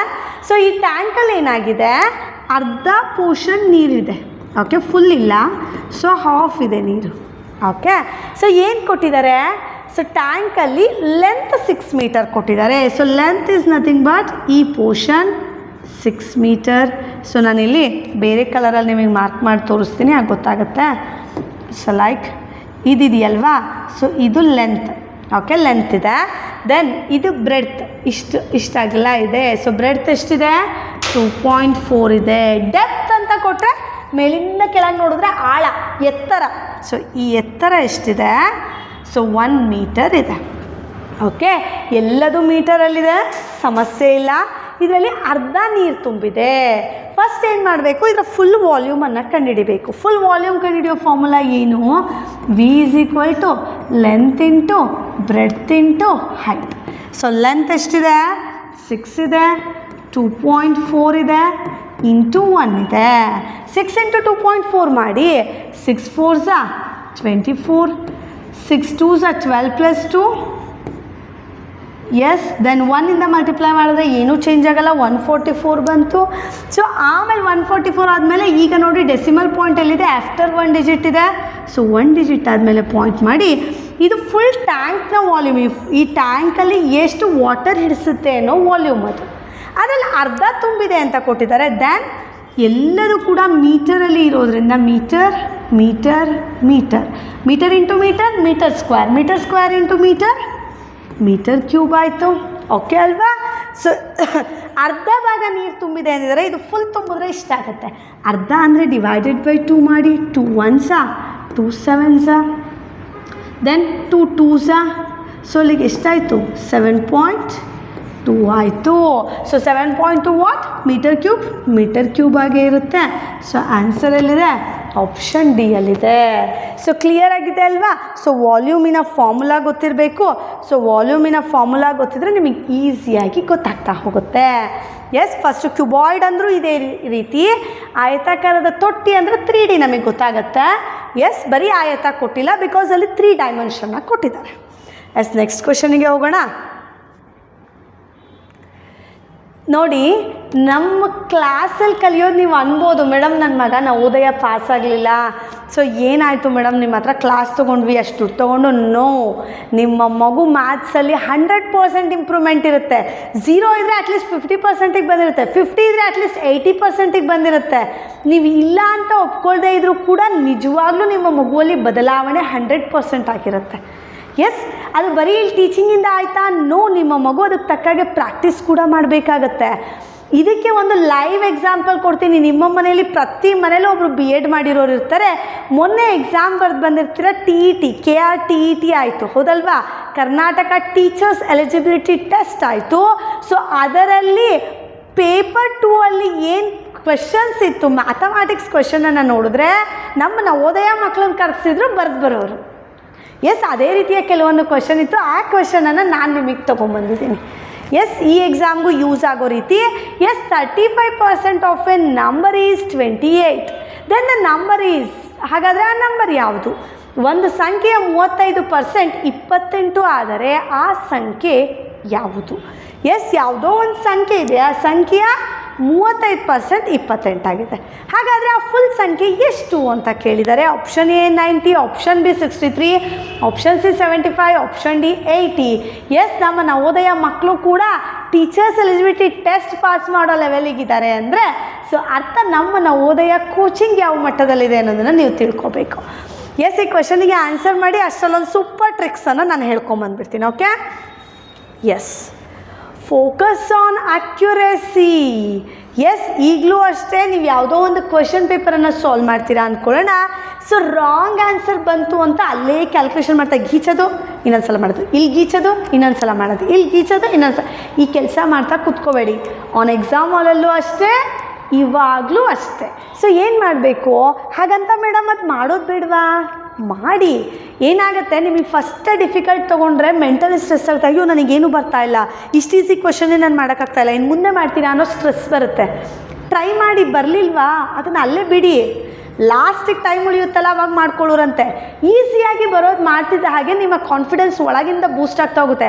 ಸೊ ಈ ಟ್ಯಾಂಕಲ್ಲಿ ಏನಾಗಿದೆ, ಅರ್ಧ ಪೋರ್ಷನ್ ನೀರಿದೆ. ಓಕೆ, ಫುಲ್ ಇಲ್ಲ, ಸೊ ಹಾಫ್ ಇದೆ ನೀರು. ಓಕೆ, ಸೊ ಏನು ಕೊಟ್ಟಿದ್ದಾರೆ? ಸೊ ಟ್ಯಾಂಕಲ್ಲಿ ಲೆಂತ್ 6 ಮೀಟರ್ ಕೊಟ್ಟಿದ್ದಾರೆ. So length is nothing but ಈ ಪೋರ್ಷನ್ 6 ಮೀಟರ್. ಸೊ ನಾನಿಲ್ಲಿ ಬೇರೆ ಕಲರಲ್ಲಿ ನಿಮಗೆ ಮಾರ್ಕ್ ಮಾಡಿ ತೋರಿಸ್ತೀನಿ, ಆಗ ಗೊತ್ತಾಗುತ್ತೆ. ಸೊ ಲೈಕ್ ಇದಿದೆಯಲ್ವಾ, ಸೊ ಇದು ಲೆಂತ್. ಓಕೆ, ಲೆಂತ್ ಇದೆ. ದೆನ್ ಇದು ಬ್ರೆಡ್ತ್ ಇಷ್ಟು ಅಗಲ ಇದೆ. ಸೊ ಬ್ರೆಡ್ತ್ ಎಷ್ಟಿದೆ? 2.4 ಇದೆ. ಡೆಪ್ತ್ ಅಂತ ಕೊಟ್ಟರೆ ಮೇಲಿಂದ ಕೆಳಗೆ ನೋಡಿದ್ರೆ ಆಳ, ಎತ್ತರ. ಸೊ ಈ ಎತ್ತರ ಎಷ್ಟಿದೆ? ಸೊ 1 ಮೀಟರ್ ಇದೆ. ಓಕೆ, ಎಲ್ಲದು ಮೀಟರಲ್ಲಿದೆ, ಸಮಸ್ಯೆ ಇಲ್ಲ. ಇದರಲ್ಲಿ ಅರ್ಧ ನೀರು ತುಂಬಿದೆ. ಫಸ್ಟ್ ಏನು ಮಾಡಬೇಕು? ಇದರ ಫುಲ್ ವಾಲ್ಯೂಮನ್ನು ಕಂಡುಹಿಡಿಬೇಕು. ಫುಲ್ ವಾಲ್ಯೂಮ್ ಕಂಡುಹಿಡಿಯೋ ಫಾರ್ಮುಲಾ ಏನು? V is equal to length into breadth into height. So length ಎಷ್ಟಿದೆ? 6 ಇದೆ, 2.4 ಇದೆ, ಇಂಟು 1 ಇದೆ. 6 ಇಂಟು 2.4 ಮಾಡಿ. 6 4s 24, 6 2s 12 plus 2. S, then 1 ಇಂದ ಮಲ್ಟಿಪ್ಲೈ ಮಾಡಿದ್ರೆ ಏನೂ ಚೇಂಜ್ ಆಗೋಲ್ಲ, 144 ಬಂತು. ಸೊ ಆಮೇಲೆ 144 ಆದಮೇಲೆ ಈಗ ನೋಡಿ ಡೆಸಿಮಲ್ ಪಾಯಿಂಟಲ್ಲಿದೆ, ಆಫ್ಟರ್ 1 ಡಿಜಿಟ್ ಇದೆ. ಸೊ 1 ಡಿಜಿಟ್ ಆದಮೇಲೆ ಪಾಯಿಂಟ್ ಮಾಡಿ. ಇದು ಫುಲ್ ಟ್ಯಾಂಕ್ನ ವಾಲ್ಯೂಮ್. ಈ ಟ್ಯಾಂಕಲ್ಲಿ ಎಷ್ಟು ವಾಟರ್ ಹಿಡಿಸುತ್ತೆ ಅನ್ನೋ ವಾಲ್ಯೂಮ್ ಅದು. ಅದರಲ್ಲಿ ಅರ್ಧ ತುಂಬಿದೆ ಅಂತ ಕೊಟ್ಟಿದ್ದಾರೆ. ದೆನ್ ಎಲ್ಲದೂ ಕೂಡ ಮೀಟರಲ್ಲಿ ಇರೋದ್ರಿಂದ metre metre metre, metre into metre, metre square into metre cube ಆಯಿತು. ಓಕೆ ಅಲ್ವಾ? ಸೊ ಅರ್ಧ ಭಾಗ ನೀರು ತುಂಬಿದೆ ಅಂದಿದ್ದಾರೆ. ಇದು ಫುಲ್ ತುಂಬಿದ್ರೆ ಇಷ್ಟ ಆಗುತ್ತೆ. ಅರ್ಧ ಅಂದರೆ ಡಿವೈಡೆಡ್ ಬೈ 2 ಮಾಡಿ. 2 1s 2 7s, then 2 2s. So ಇಲ್ಲಿಗೆ ಎಷ್ಟಾಯಿತು? 7.2 ಆಯಿತು. So 7.2 what? ಮೀಟರ್ ಕ್ಯೂಬ್ ಆಗೇ ಇರುತ್ತೆ. ಸೊ ಆನ್ಸರ್ ಎಲ್ಲಿದೆ? ಆಪ್ಷನ್ ಡಿ ಅಲ್ಲಿದೆ. ಸೊ ಕ್ಲಿಯರ್ ಆಗಿದೆ ಅಲ್ವಾ? ಸೊ ವಾಲ್ಯೂಮಿನ ಫಾರ್ಮುಲಾ ಗೊತ್ತಿರಬೇಕು. ಸೊ ವಾಲ್ಯೂಮಿನ ಫಾರ್ಮುಲಾ ಗೊತ್ತಿದ್ರೆ ನಿಮಗೆ ಈಸಿಯಾಗಿ ಗೊತ್ತಾಗ್ತಾ ಹೋಗುತ್ತೆ. ಎಸ್, ಫಸ್ಟು ಕ್ಯೂಬಾಯ್ಡ್ ಅಂದರೂ ಇದೇ ರೀತಿ, ಆಯತಾಕಾರದ ತೊಟ್ಟಿ ಅಂದರೆ 3D ನಮಗೆ ಗೊತ್ತಾಗುತ್ತೆ. ಎಸ್, ಬರೀ ಆಯತ ಕೊಟ್ಟಿಲ್ಲ, ಬಿಕಾಸ್ ಅಲ್ಲಿ 3 ಡೈಮೆನ್ಷನ್ನ ಕೊಟ್ಟಿದ್ದಾರೆ. ಎಸ್, ನೆಕ್ಸ್ಟ್ ಕ್ವೆಶನಿಗೆ ಹೋಗೋಣ. ನೋಡಿ, ನಮ್ಮ ಕ್ಲಾಸಲ್ಲಿ ಕಲಿಯೋದು ನೀವು ಅನ್ಬೋದು, ಮೇಡಮ್ ನನ್ನ ಮಗ ನವೋದಯ ಪಾಸ್ ಆಗಲಿಲ್ಲ, ಸೊ ಏನಾಯಿತು ಮೇಡಮ್ ನಿಮ್ಮ ಹತ್ರ ಕ್ಲಾಸ್ ತೊಗೊಂಡ್ವಿ ಅಷ್ಟು ದುಡ್ಡು ತೊಗೊಂಡು. ನೋ, ನಿಮ್ಮ ಮಗು ಮ್ಯಾಥ್ಸಲ್ಲಿ 100% ಇಂಪ್ರೂವ್ಮೆಂಟ್ ಇರುತ್ತೆ. 0 ಇದ್ದರೆ ಅಟ್ಲೀಸ್ಟ್ 50%ಗೆ ಬಂದಿರುತ್ತೆ, 50 ಇದ್ದರೆ ಅಟ್ಲೀಸ್ಟ್ 80%ಗೆ ಬಂದಿರುತ್ತೆ. ನೀವು ಇಲ್ಲ ಅಂತ ಒಪ್ಕೊಳ್ದೇ ಇದ್ದರೂ ಕೂಡ ನಿಜವಾಗ್ಲೂ ನಿಮ್ಮ ಮಗುವಲ್ಲಿ ಬದಲಾವಣೆ 100% ಆಗಿರುತ್ತೆ. ಎಸ್, ಅದು ಬರೀ ಇಲ್ಲಿ ಟೀಚಿಂಗಿಂದ ಆಯಿತಾ? ನೋ, ನಿಮ್ಮ ಮಗು ಅದಕ್ಕೆ ತಕ್ಕಾಗೆ ಪ್ರಾಕ್ಟೀಸ್ ಕೂಡ ಮಾಡಬೇಕಾಗತ್ತೆ. ಇದಕ್ಕೆ ಒಂದು ಲೈವ್ ಎಕ್ಸಾಂಪಲ್ ಕೊಡ್ತೀನಿ. ನಿಮ್ಮ ಮನೆಯಲ್ಲಿ ಪ್ರತಿ ಮನೇಲೂ ಒಬ್ಬರು BEd ಮಾಡಿರೋರು ಇರ್ತಾರೆ. ಮೊನ್ನೆ ಎಕ್ಸಾಮ್ ಬರೆದು ಬಂದಿರ್ತೀರ, TET KRTET ಆಯಿತು, ಹೌದಲ್ವಾ? ಕರ್ನಾಟಕ ಟೀಚರ್ಸ್ ಎಲಿಜಿಬಿಲಿಟಿ ಟೆಸ್ಟ್ ಆಯಿತು. ಸೊ ಅದರಲ್ಲಿ ಪೇಪರ್ 2 ಅಲ್ಲಿ ಏನು ಕ್ವೆಶನ್ಸ್ ಇತ್ತು, ಮ್ಯಾಥಮ್ಯಾಟಿಕ್ಸ್ ಕ್ವೆಶನನ್ನು ನೋಡಿದ್ರೆ ನಮ್ಮ ನವೋದಯ ಮಕ್ಕಳನ್ನ ಕರೆಸಿದ್ರು ಬರೆದು ಬರೋರು. ಎಸ್, ಅದೇ ರೀತಿಯ ಕೆಲವೊಂದು ಕ್ವೆಶನ್ ಇತ್ತು. ಆ ಕ್ವೆಶನನ್ನು ನಾನು ನಿಮಗೆ ತೊಗೊಂಬಂದಿದ್ದೀನಿ. ಎಸ್, ಈ ಎಕ್ಸಾಮ್ಗೂ ಯೂಸ್ ಆಗೋ ರೀತಿ. Yes, 35% of a number is 28. Then the number is, ಹಾಗಾದರೆ ಆ ನಂಬರ್ ಯಾವುದು? ಒಂದು ಸಂಖ್ಯೆಯ 35% 28 ಆದರೆ ಆ ಸಂಖ್ಯೆ ಯಾವುದು? ಎಸ್, ಯಾವುದೋ ಒಂದು ಸಂಖ್ಯೆ ಇದೆ, ಆ ಸಂಖ್ಯೆಯ 35% 28 ಆಗಿದೆ. ಹಾಗಾದರೆ ಆ ಫುಲ್ ಸಂಖ್ಯೆ ಎಷ್ಟು ಅಂತ ಕೇಳಿದ್ದಾರೆ. Option A 90, option B 63, option C 75, option D 80. Yes, ನಮ್ಮ ನವೋದಯ ಮಕ್ಕಳು ಕೂಡ ಟೀಚರ್ಸ್ ಎಲಿಜಿಬಿಲಿಟಿ ಟೆಸ್ಟ್ ಪಾಸ್ ಮಾಡೋ ಲೆವೆಲಿಗಿದ್ದಾರೆ ಅಂದರೆ ಸೊ ಅರ್ಥ ನಮ್ಮ ನವೋದಯ ಕೋಚಿಂಗ್ ಯಾವ ಮಟ್ಟದಲ್ಲಿದೆ ಅನ್ನೋದನ್ನು ನೀವು ತಿಳ್ಕೊಬೇಕು. ಎಸ್, ಈ ಕ್ವೆಶನಿಗೆ ಆನ್ಸರ್ ಮಾಡಿ. ಅಷ್ಟರಲ್ಲೊಂದು ಸೂಪರ್ ಟ್ರಿಕ್ಸನ್ನು ನಾನು ಹೇಳ್ಕೊಂಬಂದ್ಬಿಡ್ತೀನಿ. Okay, yes, focus on accuracy. Yes, ಈಗಲೂ ಅಷ್ಟೇ ನೀವು ಯಾವುದೋ ಒಂದು ಕ್ವೆಶನ್ ಪೇಪರನ್ನು ಸಾಲ್ವ್ ಮಾಡ್ತೀರಾ ಅಂದ್ಕೊಳ್ಳೋಣ. ಸೊ ರಾಂಗ್ ಆನ್ಸರ್ ಬಂತು ಅಂತ ಅಲ್ಲೇ ಕ್ಯಾಲ್ಕುಲೇಷನ್ ಮಾಡ್ತಾ ಗೀಚೋದು, ಇನ್ನೊಂದು ಸಲ ಮಾಡೋದು, ಇಲ್ಲಿ ಗೀಚೋದು, ಇನ್ನೊಂದು ಸಲ ಮಾಡೋದು, ಇಲ್ಲಿ ಗೀಚೋದು, ಇನ್ನೊಂದು ಸಲ, ಈ ಕೆಲಸ ಮಾಡ್ತಾ ಕೂತ್ಕೋಬೇಡಿ. ಆನ್ ಎಕ್ಸಾಮ್ ಹಾಲಲ್ಲೂ ಅಷ್ಟೇ, ಇವಾಗಲೂ ಅಷ್ಟೇ. ಸೊ ಏನು ಮಾಡಬೇಕು? ಹಾಗಂತ ಮೇಡಮ್ ಅದು ಮಾಡೋದು ಬೇಡವಾ? ಮಾಡಿ. ಏನಾಗುತ್ತೆ, ನಿಮಗೆ ಫಸ್ಟೇ ಡಿಫಿಕಲ್ಟ್ ತೊಗೊಂಡ್ರೆ ಮೆಂಟಲಿ ಸ್ಟ್ರೆಸ್ ಆಗುತ್ತೆ. ಅಯ್ಯೋ ನನಗೇನು ಬರ್ತಾಯಿಲ್ಲ, ಇಷ್ಟು ಈಸಿ ಕ್ವೆಶನ್ನೇ ನಾನು ಮಾಡೋಕ್ಕಾಗ್ತಾಯಿಲ್ಲ, ಇನ್ನು ಮುಂದೆ ಮಾಡ್ತೀರಾ ಅನ್ನೋ ಸ್ಟ್ರೆಸ್ ಬರುತ್ತೆ. ಟ್ರೈ ಮಾಡಿ, ಬರಲಿಲ್ವಾ ಅದನ್ನು ಅಲ್ಲೇ ಬಿಡಿ. ಲಾಸ್ಟಿಗೆ ಟೈಮ್ ಉಳಿಯುತ್ತಲ್ಲ ಅವಾಗ ಮಾಡ್ಕೊಳ್ಳೋರಂತೆ. ಈಸಿಯಾಗಿ ಬರೋದು ಮಾಡ್ತಿದ್ದ ಹಾಗೆ ನಿಮ್ಮ ಕಾನ್ಫಿಡೆನ್ಸ್ ಒಳಗಿಂದ ಬೂಸ್ಟ್ ಆಗ್ತಾ ಹೋಗುತ್ತೆ.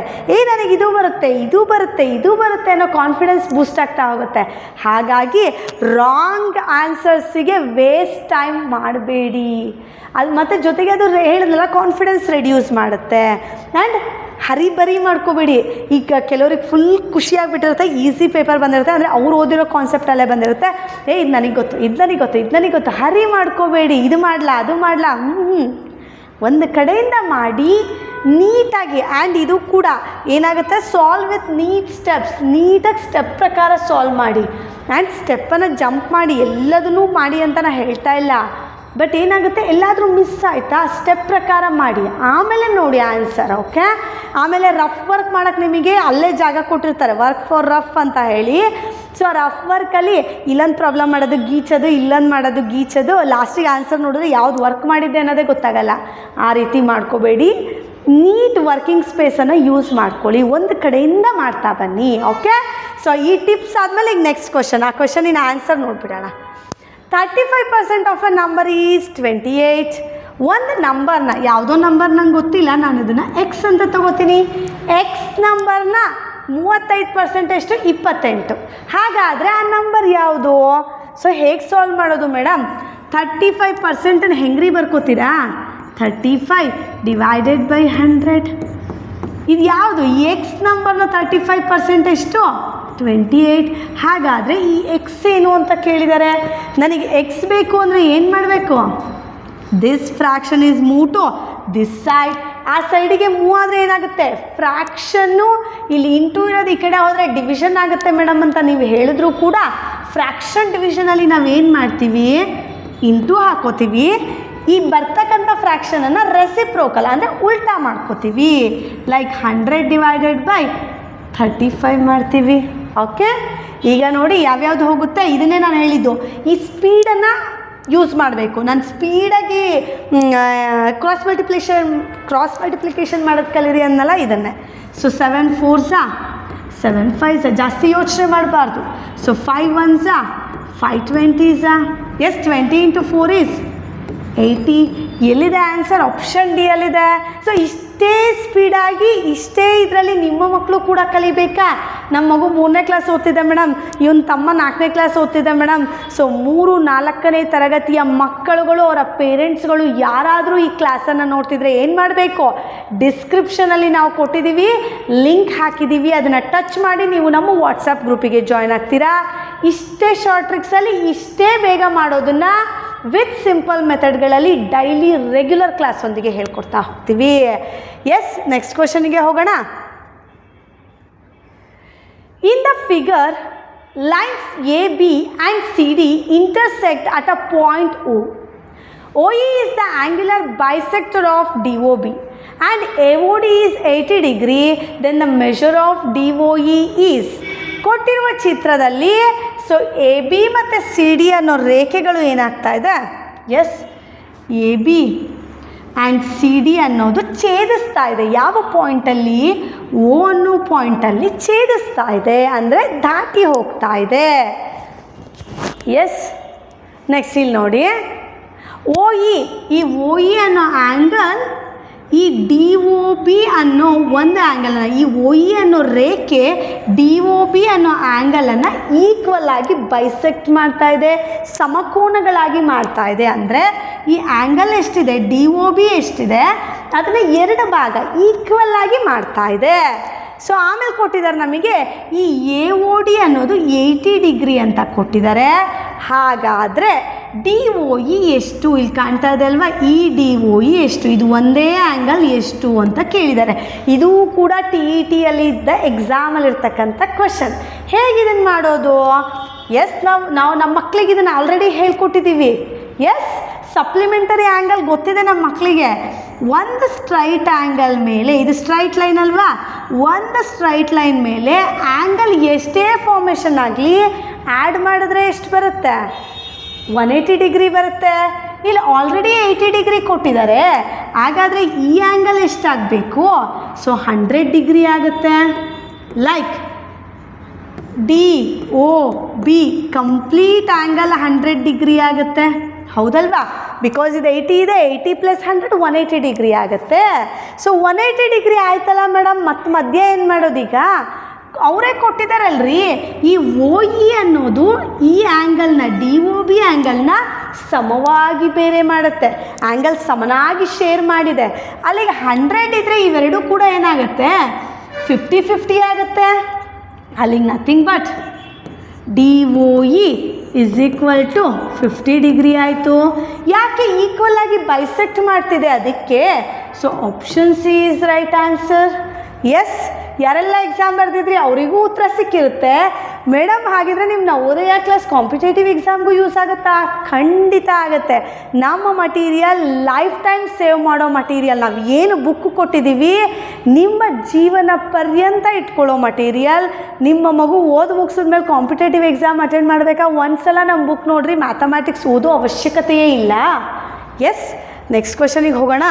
ನನಗೆ ಇದು ಬರುತ್ತೆ, ಇದು ಬರುತ್ತೆ, ಇದು ಬರುತ್ತೆ ಅನ್ನೋ ಕಾನ್ಫಿಡೆನ್ಸ್ ಬೂಸ್ಟ್ ಆಗ್ತಾ ಹೋಗುತ್ತೆ. ಹಾಗಾಗಿ ರಾಂಗ್ ಆನ್ಸರ್ಸಿಗೆ ವೇಸ್ಟ್ ಟೈಮ್ ಮಾಡಬೇಡಿ. ಅದು ಮತ್ತು ಜೊತೆಗೆ ಅದು ಹೇಳಿದ್ನಲ್ಲ, ಕಾನ್ಫಿಡೆನ್ಸ್ ರೆಡ್ಯೂಸ್ ಮಾಡುತ್ತೆ. ಆ್ಯಂಡ್ ಹರಿಬರಿ ಮಾಡ್ಕೋಬೇಡಿ. ಈಗ ಕೆಲವ್ರಿಗೆ ಫುಲ್ ಖುಷಿಯಾಗಿಬಿಟ್ಟಿರುತ್ತೆ, ಈಸಿ ಪೇಪರ್ ಬಂದಿರುತ್ತೆ, ಅಂದರೆ ಅವ್ರು ಓದಿರೋ ಕಾನ್ಸೆಪ್ಟಲ್ಲೇ ಬಂದಿರುತ್ತೆ. ಇದು ನನಗೆ ಗೊತ್ತು, ಇದು ನನಗೆ ಗೊತ್ತು, ಇದು ನನಗೆ ಗೊತ್ತು. ಹರಿ ಮಾಡ್ಕೋಬೇಡಿ. ಇದು ಮಾಡಲಾ, ಅದು ಮಾಡಲಾ, ಒಂದು ಕಡೆಯಿಂದ ಮಾಡಿ ನೀಟಾಗಿ ಆ್ಯಂಡ್ ಇದು ಕೂಡ ಏನಾಗುತ್ತೆ, ಸಾಲ್ವ್ ವಿತ್ ನೀಟ್ ಸ್ಟೆಪ್ಸ್, ನೀಟಾಗಿ ಸ್ಟೆಪ್ ಪ್ರಕಾರ ಸಾಲ್ವ್ ಮಾಡಿ. ಆ್ಯಂಡ್ ಸ್ಟೆಪ್ಪನ್ನು ಜಂಪ್ ಮಾಡಿ ಎಲ್ಲದನ್ನೂ ಮಾಡಿ ಅಂತ ನಾನು ಹೇಳ್ತಾ ಇಲ್ಲ, ಬಟ್ ಏನಾಗುತ್ತೆ ಎಲ್ಲಾದರೂ ಮಿಸ್ ಆಯಿತಾ ಸ್ಟೆಪ್ ಪ್ರಕಾರ ಮಾಡಿ ಆಮೇಲೆ ನೋಡಿ ಆನ್ಸರ್. ಓಕೆ, ಆಮೇಲೆ ರಫ್ ವರ್ಕ್ ಮಾಡೋಕ್ಕೆ ನಿಮಗೆ ಅಲ್ಲೇ ಜಾಗ ಕೊಟ್ಟಿರ್ತಾರೆ, ವರ್ಕ್ ಫಾರ್ ರಫ್ ಅಂತ ಹೇಳಿ. ಸೊ ರಫ್ ವರ್ಕಲ್ಲಿ ಇಲ್ಲೊಂದು ಪ್ರಾಬ್ಲಮ್ ಮಾಡೋದು ಗೀಚೋದು, ಇಲ್ಲೊಂದು ಮಾಡೋದು ಗೀಚೋದು, ಲಾಸ್ಟಿಗೆ ಆನ್ಸರ್ ನೋಡಿದ್ರೆ ಯಾವ್ದು ವರ್ಕ್ ಮಾಡಿದ್ದೆ ಅನ್ನೋದೇ ಗೊತ್ತಾಗಲ್ಲ. ಆ ರೀತಿ ಮಾಡ್ಕೋಬೇಡಿ, ನೀಟ್ ವರ್ಕಿಂಗ್ ಸ್ಪೇಸನ್ನು ಯೂಸ್ ಮಾಡ್ಕೊಳ್ಳಿ, ಒಂದು ಕಡೆಯಿಂದ ಮಾಡ್ತಾ ಬನ್ನಿ. ಓಕೆ, ಸೊ ಈ ಟಿಪ್ಸ್ ಆದಮೇಲೆ ಈಗ ನೆಕ್ಸ್ಟ್ ಕ್ವಶನ್, ಆ ಕ್ವಶನಿನ ಆನ್ಸರ್ ನೋಡ್ಬಿಡೋಣ. 35% ಆಫ್ ಅ ನಂಬರ್ ಈಸ್ 28. ಒಂದು ನಂಬರ್ನ, ಯಾವುದೋ ನಂಬರ್ ನಂಗೆ ಗೊತ್ತಿಲ್ಲ, ನಾನು ಅದನ್ನು ಎಕ್ಸ್ ಅಂತ ತಗೋತೀನಿ. ಎಕ್ಸ್ ನಂಬರ್ನ 35% ಎಷ್ಟು, 28. ಹಾಗಾದರೆ ಆ ನಂಬರ್ ಯಾವುದು? ಸೊ ಹೇಗೆ ಸಾಲ್ವ್ ಮಾಡೋದು ಮೇಡಮ್? 35% ಹೆಂಗ್ರಿ ಬರ್ಕೋತೀರಾ? 35 ಡಿವೈಡೆಡ್ ಬೈ 100. ಇದು ಯಾವುದು? ಈ ಎಕ್ಸ್ ನಂಬರ್ನ 35% ಎಷ್ಟು? 28. ಹಾಗಾದರೆ ಈ ಎಕ್ಸ್ ಏನು ಅಂತ ಕೇಳಿದ್ದಾರೆ. ನನಗೆ ಎಕ್ಸ್ ಬೇಕು ಅಂದರೆ ಏನು ಮಾಡಬೇಕು? This fraction is move to this side. ಆ ಸೈಡಿಗೆ ಮೂವ್ ಆದರೆ ಏನಾಗುತ್ತೆ? ಫ್ರ್ಯಾಕ್ಷನ್ನು ಇಲ್ಲಿ ಇಂಟು ಇರೋದು ಈ ಕಡೆ ಹೋದರೆ ಡಿವಿಷನ್ ಆಗುತ್ತೆ ಮೇಡಮ್ ಅಂತ ನೀವು ಹೇಳಿದ್ರು ಕೂಡ, ಫ್ರ್ಯಾಕ್ಷನ್ ಡಿವಿಷನಲ್ಲಿ ನಾವೇನು ಮಾಡ್ತೀವಿ? ಇಂಟು ಹಾಕೋತೀವಿ. ಈ ಬರ್ತಕ್ಕಂಥ ಫ್ರ್ಯಾಕ್ಷನನ್ನು ರೆಸಿಪ್ರೋಕಲ್ ಅಂದರೆ ಉಲ್ಟಾ ಮಾಡ್ಕೋತೀವಿ. ಲೈಕ್ 100 ಡಿವೈಡೆಡ್ ಬೈ 35 ಮಾಡ್ತೀವಿ. ಓಕೆ, ಈಗ ನೋಡಿ ಯಾವ್ಯಾವುದು ಹೋಗುತ್ತೆ, ಇದನ್ನೇ ನಾನು ಹೇಳಿದ್ದು. ಈ ಸ್ಪೀಡನ್ನು ಯೂಸ್ ಮಾಡಬೇಕು. ನಾನು ಸ್ಪೀಡಾಗಿ ಕ್ರಾಸ್ ಮಲ್ಟಿಪ್ಲಿಕೇಶನ್ ಮಾಡೋದು ಕಲೀರಿ ಅನ್ನಲ್ಲ, ಇದನ್ನೇ. ಸೊ 7 4s 7 5s, ಜಾಸ್ತಿ ಯೋಚನೆ ಮಾಡಬಾರ್ದು. So 5 1s 5 20s. Yes 20 × 4 is 80. ಎಲ್ಲಿದೆ ಆನ್ಸರ್? ಆಪ್ಷನ್ ಡಿ ಅಲ್ಲಿದೆ. ಸೊ ಇಷ್ಟೇ ಸ್ಪೀಡಾಗಿ ಇಷ್ಟೇ ಇದರಲ್ಲಿ ನಿಮ್ಮ ಮಕ್ಕಳು ಕೂಡ ಕಲಿಬೇಕಾ? ನಮ್ಮ ಮಗು 3ನೇ ಕ್ಲಾಸ್ ಓದ್ತಿದ್ದೆ ಮೇಡಮ್, ಇವನ ತಮ್ಮ 4ನೇ ಕ್ಲಾಸ್ ಓದ್ತಿದ್ದೆ ಮೇಡಮ್. ಸೊ 3, 4ನೇ ತರಗತಿಯ ಮಕ್ಕಳುಗಳು, ಅವರ ಪೇರೆಂಟ್ಸ್ಗಳು ಯಾರಾದರೂ ಈ ಕ್ಲಾಸನ್ನು ನೋಡ್ತಿದ್ರೆ ಏನು ಮಾಡಬೇಕು? ಡಿಸ್ಕ್ರಿಪ್ಷನಲ್ಲಿ ನಾವು ಕೊಟ್ಟಿದ್ದೀವಿ, ಲಿಂಕ್ ಹಾಕಿದ್ದೀವಿ, ಅದನ್ನು ಟಚ್ ಮಾಡಿ ನೀವು ನಮ್ಮ ವಾಟ್ಸಪ್ ಗ್ರೂಪಿಗೆ ಜಾಯ್ನ್ ಆಗ್ತೀರಾ. ಇಷ್ಟೇ ಶಾರ್ಟ್ ಟ್ರಿಕ್ಸಲ್ಲಿ ಇಷ್ಟೇ ಬೇಗ ಮಾಡೋದನ್ನು ವಿತ್ ಸಿಂಪಲ್ ಮೆಥಡ್ಗಳಲ್ಲಿ ಡೈಲಿ ರೆಗ್ಯುಲರ್ ಕ್ಲಾಸ್ ಒಂದಿಗೆ ಹೇಳ್ಕೊಡ್ತಾ ಹೋಗ್ತೀವಿ. ಎಸ್, ನೆಕ್ಸ್ಟ್ ಕ್ವಶನ್ಗೆ ಹೋಗೋಣ. In the figure lines AB and CD intersect at a point O. OE is the angular bisector of DOB and AOD is 80 degree. Then the measure of DOE is. ಕೊಟ್ಟಿರುವ ಚಿತ್ರದಲ್ಲಿ ಸೊ AB ಮತ್ತು CD ಅನ್ನೋ ರೇಖೆಗಳು ಏನಾಗ್ತಾ ಇದೆ? ಎಸ್, AB ಆ್ಯಂಡ್ CD ಅನ್ನೋದು ಛೇದಿಸ್ತಾ ಇದೆ. ಯಾವ ಪಾಯಿಂಟಲ್ಲಿ? O ಅನ್ನೋ ಪಾಯಿಂಟಲ್ಲಿ ಛೇದಿಸ್ತಾ ಇದೆ, ಅಂದರೆ ದಾಟಿ ಹೋಗ್ತಾ ಇದೆ. ಎಸ್, ನೆಕ್ಸ್ಟ್ ಇಲ್ಲಿ ನೋಡಿ, OE, ಈ OE ಅನ್ನೋ ಆ್ಯಂಗಲ್ ಈ DOB ಅನ್ನೋ ಒಂದು ಆ್ಯಂಗಲನ್ನು, ಈ OE ಅನ್ನೋ ರೇಖೆ DOB ಅನ್ನೋ ಆ್ಯಂಗಲನ್ನು ಈಕ್ವಲ್ ಆಗಿ ಬೈಸೆಕ್ಟ್ ಮಾಡ್ತಾ ಇದೆ, ಸಮಕೋನಗಳಾಗಿ ಮಾಡ್ತಾ ಇದೆ. ಅಂದರೆ ಈ ಆ್ಯಂಗಲ್ ಎಷ್ಟಿದೆ, DOB ಎಷ್ಟಿದೆ, ಅದನ್ನು 2 ಭಾಗ ಈಕ್ವಲ್ ಆಗಿ ಮಾಡ್ತಾ ಇದೆ. ಸೊ ಆಮೇಲೆ ಕೊಟ್ಟಿದ್ದಾರೆ ನಮಗೆ ಈ AOD ಅನ್ನೋದು 80 ಡಿಗ್ರಿ ಅಂತ ಕೊಟ್ಟಿದ್ದಾರೆ. ಹಾಗಾದರೆ DOE ಎಷ್ಟು? ಇಲ್ಲಿ ಕಾಣ್ತಾ ಇದೆ ಅಲ್ವಾ, ಈ DOE ಎಷ್ಟು? ಇದು ಒಂದೇ ಆ್ಯಂಗಲ್ ಎಷ್ಟು ಅಂತ ಕೇಳಿದ್ದಾರೆ. ಇದು ಕೂಡ TETಯಲ್ಲಿ ಇದ್ದ ಎಕ್ಸಾಮಲ್ಲಿ ಇರ್ತಕ್ಕಂಥ ಕ್ವಶನ್. ಹೇಗಿದನ್ನು ಮಾಡೋದು? ಎಸ್, ನಾವು ನಮ್ಮ ಮಕ್ಕಳಿಗೆ ಇದನ್ನು ಆಲ್ರೆಡಿ ಹೇಳ್ಕೊಟ್ಟಿದ್ದೀವಿ. ಎಸ್, ಸಪ್ಲಿಮೆಂಟರಿ ಆ್ಯಂಗಲ್ ಗೊತ್ತಿದೆ ನಮ್ಮ ಮಕ್ಕಳಿಗೆ. ಒಂದು ಸ್ಟ್ರೈಟ್ ಆ್ಯಂಗಲ್ ಮೇಲೆ, ಇದು ಸ್ಟ್ರೈಟ್ ಲೈನ್ ಅಲ್ವಾ, ಒಂದು ಸ್ಟ್ರೈಟ್ ಲೈನ್ ಮೇಲೆ ಆ್ಯಂಗಲ್ ಎಷ್ಟೇ ಫಾರ್ಮೇಷನ್ ಆಗಲಿ ಆ್ಯಡ್ ಮಾಡಿದ್ರೆ ಎಷ್ಟು ಬರುತ್ತೆ? 180 ಡಿಗ್ರಿ ಬರುತ್ತೆ. ಇಲ್ಲಿ ಆಲ್ರೆಡಿ 80 ಡಿಗ್ರಿ ಕೊಟ್ಟಿದ್ದಾರೆ. ಹಾಗಾದರೆ ಈ ಆ್ಯಂಗಲ್ ಎಷ್ಟಾಗಬೇಕು? ಸೊ 100 ಡಿಗ್ರಿ ಆಗುತ್ತೆ. Like DOB complete angle 100 degree ಆಗುತ್ತೆ, ಹೌದಲ್ವಾ? ಬಿಕಾಸ್ ಇದು 80 ಇದೆ, 80 + 100 180 ಡಿಗ್ರಿ ಆಗುತ್ತೆ. ಸೊ 180 ಡಿಗ್ರಿ ಆಯ್ತಲ್ಲ ಮೇಡಮ್, ಮತ್ತು ಮಧ್ಯ ಏನು ಮಾಡೋದೀಗ? ಅವರೇ ಕೊಟ್ಟಿದ್ದಾರಲ್ರಿ, ಈ OE ಅನ್ನೋದು ಈ ಆ್ಯಂಗಲ್ನ, DOB ಆ್ಯಂಗಲ್ನ ಸಮವಾಗಿ ಬೇರೆ ಮಾಡುತ್ತೆ. ಆ್ಯಂಗಲ್ ಸಮನಾಗಿ ಶೇರ್ ಮಾಡಿದೆ. ಅಲ್ಲಿಗೆ 100 ಇದ್ದರೆ ಇವೆರಡೂ ಕೂಡ ಏನಾಗುತ್ತೆ? 50-50 ಆಗುತ್ತೆ. ಅಲ್ಲಿಗೆ nothing but DOE is equal to 50 degree ಆಯಿತು. ಯಾಕೆ ಈಕ್ವಲ್ ಆಗಿ ಬೈಸೆಕ್ಟ್ ಮಾಡ್ತಿದೆ ಅದಕ್ಕೆ. So option C is right answer. Yes, ಯಾರೆಲ್ಲ ಎಕ್ಸಾಮ್ ಬರೆದಿದ್ರಿ ಅವರಿಗೂ ಉತ್ತರ ಸಿಕ್ಕಿರುತ್ತೆ. ಮೇಡಮ್ ಹಾಗಿದ್ರೆ ನಿಮ್ಮ ನವೋದಯ ಕ್ಲಾಸ್ ಕಾಂಪಿಟೇಟಿವ್ ಎಕ್ಸಾಮ್ಗೂ ಯೂಸ್ ಆಗುತ್ತಾ? ಖಂಡಿತ ಆಗುತ್ತೆ. ನಮ್ಮ ಮಟೀರಿಯಲ್ ಲೈಫ್ ಟೈಮ್ ಸೇವ್ ಮಾಡೋ ಮಟೀರಿಯಲ್. ನಾವು ಏನು ಬುಕ್ ಕೊಟ್ಟಿದ್ದೀವಿ ನಿಮ್ಮ ಜೀವನ ಪರ್ಯಂತ ಇಟ್ಕೊಳ್ಳೋ ಮಟೀರಿಯಲ್. ನಿಮ್ಮ ಮಗು ಓದು ಮುಗಿಸಿದ್ಮೇಲೆ ಕಾಂಪಿಟೇಟಿವ್ ಎಕ್ಸಾಮ್ ಅಟೆಂಡ್ ಮಾಡಬೇಕಾ ಒಂದ್ಸಲ ನಮ್ಮ ಬುಕ್ ನೋಡಿರಿ, ಮ್ಯಾಥಮ್ಯಾಟಿಕ್ಸ್ ಓದೋ ಅವಶ್ಯಕತೆಯೇ ಇಲ್ಲ. ಎಸ್, ನೆಕ್ಸ್ಟ್ ಕ್ವೆಶನಿಗೆ ಹೋಗೋಣ.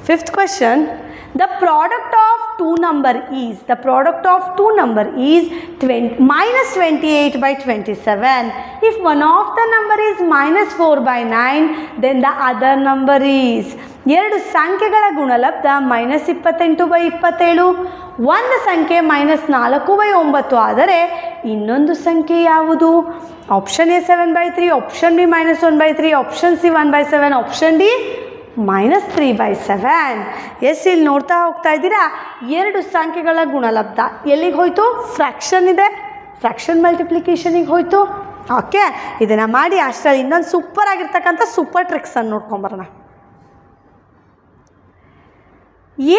Fifth question, the product of two number is minus 28 by 27. If one of the number is minus 4 by 9, then the other number is. ಎರಡು ಸಂಖ್ಯೆಗಳ ಗುಣಲಬ್ಧ ಮೈನಸ್ 28 ಬೈ 27. ಒಂದು ಸಂಖ್ಯೆ ಮೈನಸ್ 4 ಬೈ 9 ಆದರೆ ಇನ್ನೊಂದು ಸಂಖ್ಯೆ ಯಾವುದು? Option A 7 by 3, option B minus 1 by 3, option C 1 by 7, option D minus 3 by 7. Yes, ಇಲ್ಲಿ ನೋಡ್ತಾ ಹೋಗ್ತಾ ಇದ್ದೀರಾ, ಎರಡು ಸಂಖ್ಯೆಗಳ ಗುಣಲಬ್ಧ ಎಲ್ಲಿಗೆ ಹೋಯಿತು? ಫ್ರ್ಯಾಕ್ಷನ್ ಇದೆ, ಫ್ರ್ಯಾಕ್ಷನ್ ಮಲ್ಟಿಪ್ಲಿಕೇಶನಿಗೆ ಹೋಯಿತು. ಓಕೆ, ಇದನ್ನು ಮಾಡಿ ಅಷ್ಟರಲ್ಲಿ ಇನ್ನೊಂದು ಸೂಪರ್ ಆಗಿರ್ತಕ್ಕಂಥ ಸೂಪರ್ ಟ್ರಿಕ್ಸನ್ನು ನೋಡ್ಕೊಂಬರೋಣ.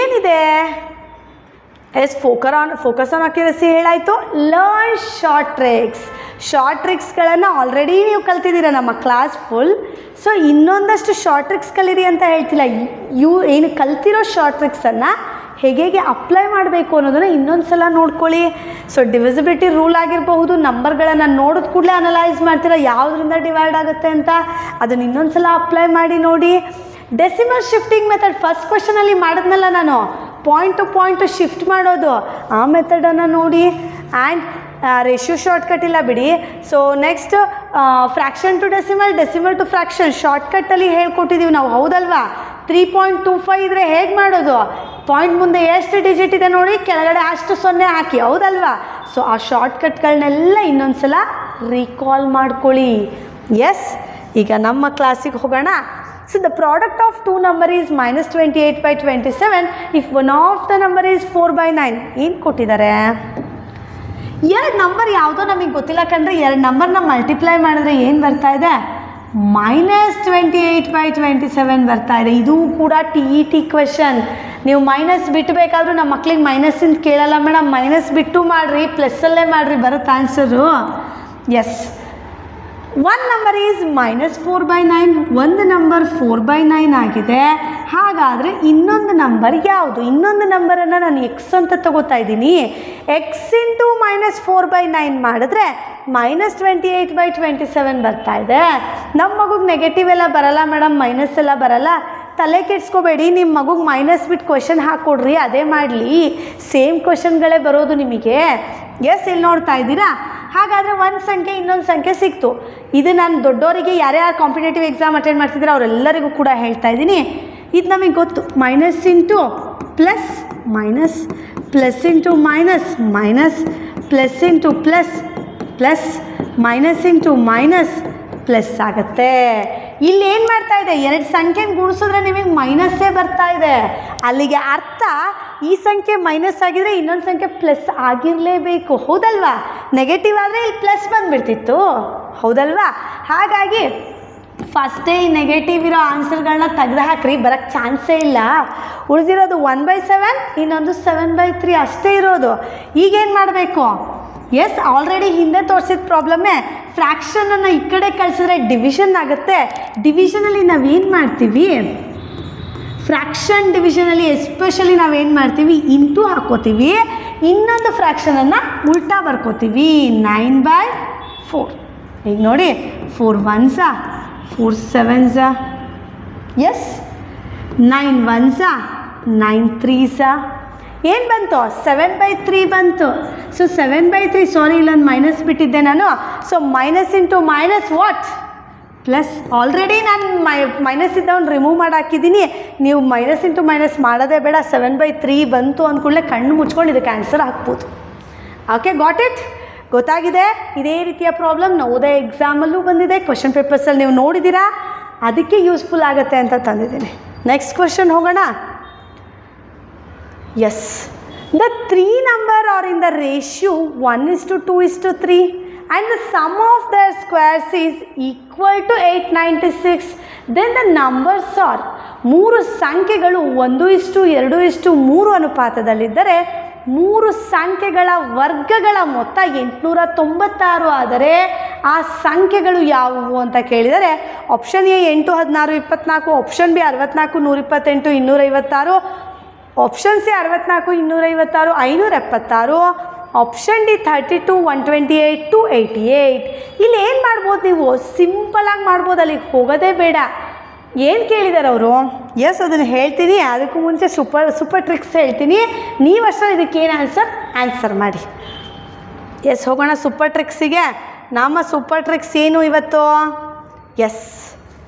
ಏನಿದೆ? ಎಸ್, ಫೋಕಸ್ ಆನ್ ಅಕ್ಯುರಸಿ ಹೇಳಾಯಿತು. ಲರ್ನ್ ಶಾರ್ಟ್ ಟ್ರಿಕ್ಸ್ಗಳನ್ನು ಆಲ್ರೆಡಿ ನೀವು ಕಲ್ತಿದ್ದೀರ ನಮ್ಮ ಕ್ಲಾಸ್ ಫುಲ್. ಸೊ ಇನ್ನೊಂದಷ್ಟು ಶಾರ್ಟ್ ಟ್ರಿಕ್ಸ್ ಕಲೀರಿ ಅಂತ ಹೇಳ್ತಿಲ್ಲ. ಏನು ಕಲ್ತಿರೋ ಶಾರ್ಟ್ ಟ್ರಿಕ್ಸನ್ನು ಹೇಗೆ ಅಪ್ಲೈ ಮಾಡಬೇಕು ಅನ್ನೋದನ್ನು ಇನ್ನೊಂದು ಸಲ ನೋಡ್ಕೊಳ್ಳಿ. ಸೊ ಡಿವಿಸಿಬಿಲಿಟಿ ರೂಲ್ ಆಗಿರಬಹುದು, ನಂಬರ್ಗಳನ್ನು ನೋಡಿದ ಕೂಡಲೇ ಅನಲೈಸ್ ಮಾಡ್ತೀರಾ ಯಾವುದರಿಂದ ಡಿವೈಡ್ ಆಗುತ್ತೆ ಅಂತ. ಅದನ್ನು ಇನ್ನೊಂದು ಸಲ ಅಪ್ಲೈ ಮಾಡಿ ನೋಡಿ. ಡೆಸಿಮಲ್ ಶಿಫ್ಟಿಂಗ್ ಮೆಥಡ್ ಫಸ್ಟ್ ಕ್ವೆಶನಲ್ಲಿ ಮಾಡಿದ್ನಲ್ಲ ನಾನು, ಪಾಯಿಂಟ್ ಟು ಪಾಯಿಂಟು ಶಿಫ್ಟ್ ಮಾಡೋದು, ಆ ಮೆಥಡನ್ನು ನೋಡಿ. ಆ್ಯಂಡ್ ರೇಷಿಯೋ ಶಾರ್ಟ್ಕಟ್ ಇಲ್ಲ ಬಿಡಿ. So next fraction to decimal to fraction ಶಾರ್ಟ್ಕಟ್ಟಲ್ಲಿ ಹೇಳ್ಕೊಟ್ಟಿದ್ದೀವಿ ನಾವು, ಹೌದಲ್ವಾ? 3.25 ಇದ್ದರೆ ಹೇಗೆ ಮಾಡೋದು? ಪಾಯಿಂಟ್ ಮುಂದೆ ಎಷ್ಟು ಡಿಜಿಟ್ ಇದೆ ನೋಡಿ, ಕೆಳಗಡೆ ಅಷ್ಟು 0 ಹಾಕಿ, ಹೌದಲ್ವಾ? ಸೊ ಆ ಶಾರ್ಟ್ಕಟ್ಗಳನ್ನೆಲ್ಲ ಇನ್ನೊಂದು ಸಲ ರೀಕಾಲ್ ಮಾಡ್ಕೊಳ್ಳಿ. ಎಸ್, ಈಗ ನಮ್ಮ ಕ್ಲಾಸಿಗೆ ಹೋಗೋಣ. So the product of two number is minus 28 by 27 if one of the number is 4 by 9. ಏನು ಕೊಟ್ಟಿದ್ದಾರೆ? ಎರಡು ನಂಬರ್ ಯಾವುದೋ ನಮಗೆ ಗೊತ್ತಿಲ್ಲ ಕಂಡ್ರೆ, ಎರಡು ನಂಬರ್ನ ಮಲ್ಟಿಪ್ಲೈ ಮಾಡಿದ್ರೆ ಏನು ಬರ್ತಾ ಇದೆ? ಮೈನಸ್ 28 by 27 ಬರ್ತಾ ಇದೆ. ಇದು ಕೂಡ TET ಕ್ವೆಶನ್. ನೀವು ಮೈನಸ್ ಬಿಟ್ಟು ಬೇಕಾದರೂ ನಮ್ಮ ಮಕ್ಳಿಗೆ ಮೈನಸ್ಸಿಂದ ಕೇಳಲ್ಲ ಮೇಡಮ್, ಮೈನಸ್ ಬಿಟ್ಟು ಮಾಡಿರಿ, ಪ್ಲಸ್ಸಲ್ಲೇ ಮಾಡಿರಿ, ಬರುತ್ತೆ answer. Yes, one number is minus 4 by 9, ಒಂದು ನಂಬರ್ 4 by 9 ಆಗಿದೆ. ಹಾಗಾದರೆ ಇನ್ನೊಂದು ನಂಬರ್ ಯಾವುದು? ಇನ್ನೊಂದು ನಂಬರನ್ನು ನಾನು ಎಕ್ಸ್ ಅಂತ ತಗೋತಾ ಇದ್ದೀನಿ. ಎಕ್ಸ್ ಇಂಟು ಮೈನಸ್ 4 by 9 ಮಾಡಿದ್ರೆ ಮೈನಸ್ 28 by 27 ಬರ್ತಾ ಇದೆ. ನಮ್ಮ ಮಗುಗೆ ನೆಗೆಟಿವ್ ಎಲ್ಲ ಬರಲ್ಲ ಮೇಡಮ್, ಮೈನಸ್ ಎಲ್ಲ ಬರಲ್ಲ, ತಲೆ ಕೆಡ್ಸ್ಕೋಬೇಡಿ. ನಿಮ್ಮ ಮಗುಗೆ ಮೈನಸ್ ಬಿಟ್ಟು ಕ್ವೆಶನ್ ಹಾಕ್ಕೊಡ್ರಿ, ಅದೇ ಮಾಡಲಿ, ಸೇಮ್ ಕ್ವೆಶನ್ಗಳೇ ಬರೋದು ನಿಮಗೆ. ಎಸ್, ಇಲ್ಲಿ ನೋಡ್ತಾ ಇದ್ದೀರಾ? ಹಾಗಾದರೆ ಒಂದು ಸಂಖ್ಯೆ ಇನ್ನೊಂದು ಸಂಖ್ಯೆ ಸಿಕ್ತು. ಇದು ನಾನು ದೊಡ್ಡವರಿಗೆ ಯಾರ್ಯಾರು ಕಾಂಪಿಟೇಟಿವ್ ಎಕ್ಸಾಮ್ ಅಟೆಂಡ್ ಮಾಡ್ತಿದ್ದೀರೋ ಅವರೆಲ್ಲರಿಗೂ ಕೂಡ ಹೇಳ್ತಾ ಇದ್ದೀನಿ. ಇದು ನಮಗೆ ಗೊತ್ತು, minus into plus minus, plus into minus minus, plus into plus plus, minus into minus plus ಆಗುತ್ತೆ. ಇಲ್ಲಿ ಏನು ಮಾಡ್ತಾ ಇದೆ? ಎರಡು ಸಂಖ್ಯೆನ ಗುಣಿಸಿದ್ರೆ ನಿಮಗೆ ಮೈನಸ್ಸೇ ಬರ್ತಾ ಇದೆ. ಅಲ್ಲಿಗೆ ಅರ್ಥ ಈ ಸಂಖ್ಯೆ ಮೈನಸ್ ಆಗಿದ್ರೆ ಇನ್ನೊಂದು ಸಂಖ್ಯೆ ಪ್ಲಸ್ ಆಗಿರಲೇಬೇಕು, ಹೌದಲ್ವಾ? ನೆಗೆಟಿವ್ ಆದರೆ ಇಲ್ಲಿ ಪ್ಲಸ್ ಬಂದುಬಿಡ್ತಿತ್ತು, ಹೌದಲ್ವಾ? ಹಾಗಾಗಿ ಫಸ್ಟೇ ಈ ನೆಗೆಟಿವ್ ಇರೋ ಆನ್ಸರ್ಗಳನ್ನ ತೆಗೆದು ಹಾಕ್ರಿ, ಬರೋಕ್ಕೆ ಚಾನ್ಸೇ ಇಲ್ಲ. ಉಳಿದಿರೋದು 1 by 7, ಇನ್ನೊಂದು 7 by 3 ಅಷ್ಟೇ ಇರೋದು. ಈಗೇನು ಮಾಡಬೇಕು? ಎಸ್, ಆಲ್ರೆಡಿ ಹಿಂದೆ ತೋರಿಸಿದ ಪ್ರಾಬ್ಲಮ್ಮೇ. ಫ್ರ್ಯಾಕ್ಷನನ್ನು ಈ ಕಡೆ ಕಳಿಸಿದ್ರೆ ಡಿವಿಷನ್ ಆಗುತ್ತೆ. ಡಿವಿಷನಲ್ಲಿ ನಾವೇನು ಮಾಡ್ತೀವಿ? ಫ್ರ್ಯಾಕ್ಷನ್ ಡಿವಿಷನಲ್ಲಿ ಎಸ್ಪೆಷಲಿ ನಾವೇನು ಮಾಡ್ತೀವಿ? ಇಂಟು ಹಾಕೋತೀವಿ, ಇನ್ನೊಂದು ಫ್ರ್ಯಾಕ್ಷನನ್ನು ಉಲ್ಟಾ ಬರ್ಕೋತೀವಿ. 9 by 4. ಈಗ ನೋಡಿ, 4 1s, 4 7s, S, 9 1s, 9 3s. ಏನು ಬಂತು? 7 by 3 ಬಂತು. ಸೊ 7 by 3, ಸಾರಿ ಇಲ್ಲೊಂದು ಮೈನಸ್ ಬಿಟ್ಟಿದ್ದೆ ನಾನು. So minus into minus what? Plus. Already ನಾನು ಮೈನಸ್ ಇದ್ದವನು ರಿಮೂವ್ ಮಾಡಿ ಹಾಕಿದ್ದೀನಿ. ನೀವು ಮೈನಸ್ ಇಂಟು ಮೈನಸ್ ಮಾಡೋದೇ ಬೇಡ. 7 by 3 ಬಂತು ಅಂದ್ಕೂಡಲೇ ಕಣ್ಣು ಮುಚ್ಕೊಂಡು ಇದಕ್ಕೆ ಆನ್ಸರ್ ಹಾಕ್ಬೋದು. Okay, got it? ಗೊತ್ತಾಗಿದೆ? ಇದೇ ರೀತಿಯ ಪ್ರಾಬ್ಲಮ್ ನವೋದಯ ಎಕ್ಸಾಮಲ್ಲೂ ಬಂದಿದೆ, ಕ್ವೆಶನ್ ಪೇಪರ್ಸಲ್ಲಿ ನೀವು ನೋಡಿದ್ದೀರಾ, ಅದಕ್ಕೆ ಯೂಸ್ಫುಲ್ ಆಗುತ್ತೆ ಅಂತ ತಂದಿದ್ದೀನಿ. ನೆಕ್ಸ್ಟ್ ಕ್ವೆಶನ್ ಹೋಗೋಣ. Yes, The three number are in the ratio 1:2:3 and the sum of their squares is equal to 896. Then the numbers are, ಮೂರು ಸಂಖ್ಯೆಗಳು 1:2:3 ಅನುಪಾತದಲ್ಲಿದ್ದರೆ ಮೂರು ಸಂಖ್ಯೆಗಳ ವರ್ಗಗಳ ಮೊತ್ತ 896 ಆದರೆ ಆ ಸಂಖ್ಯೆಗಳು ಯಾವುವು ಅಂತ ಕೇಳಿದರೆ option A 8, 16, 24, option B 64, 128, 256, option C 64, 256, 576, option D 32, 128, 288. ಇಲ್ಲಿ ಏನು ಮಾಡ್ಬೋದು, ನೀವು ಸಿಂಪಲಾಗಿ ಮಾಡ್ಬೋದು, ಅಲ್ಲಿಗೆ ಹೋಗೋದೇ ಬೇಡ. ಏನು ಕೇಳಿದ್ದಾರೆ ಅವರು? ಎಸ್, ಅದನ್ನು ಹೇಳ್ತೀನಿ. ಅದಕ್ಕೂ ಮುಂಚೆ ಸೂಪರ್ ಟ್ರಿಕ್ಸ್ ಹೇಳ್ತೀನಿ. ನೀವು ಅಷ್ಟರಲ್ಲಿ ಇದಕ್ಕೇನು ಆನ್ಸರ್ ಮಾಡಿ. ಎಸ್, ಹೋಗೋಣ ಸೂಪರ್ ಟ್ರಿಕ್ಸಿಗೆ. ನಮ್ಮ ಸೂಪರ್ ಟ್ರಿಕ್ಸ್ ಏನು ಇವತ್ತು? Yes,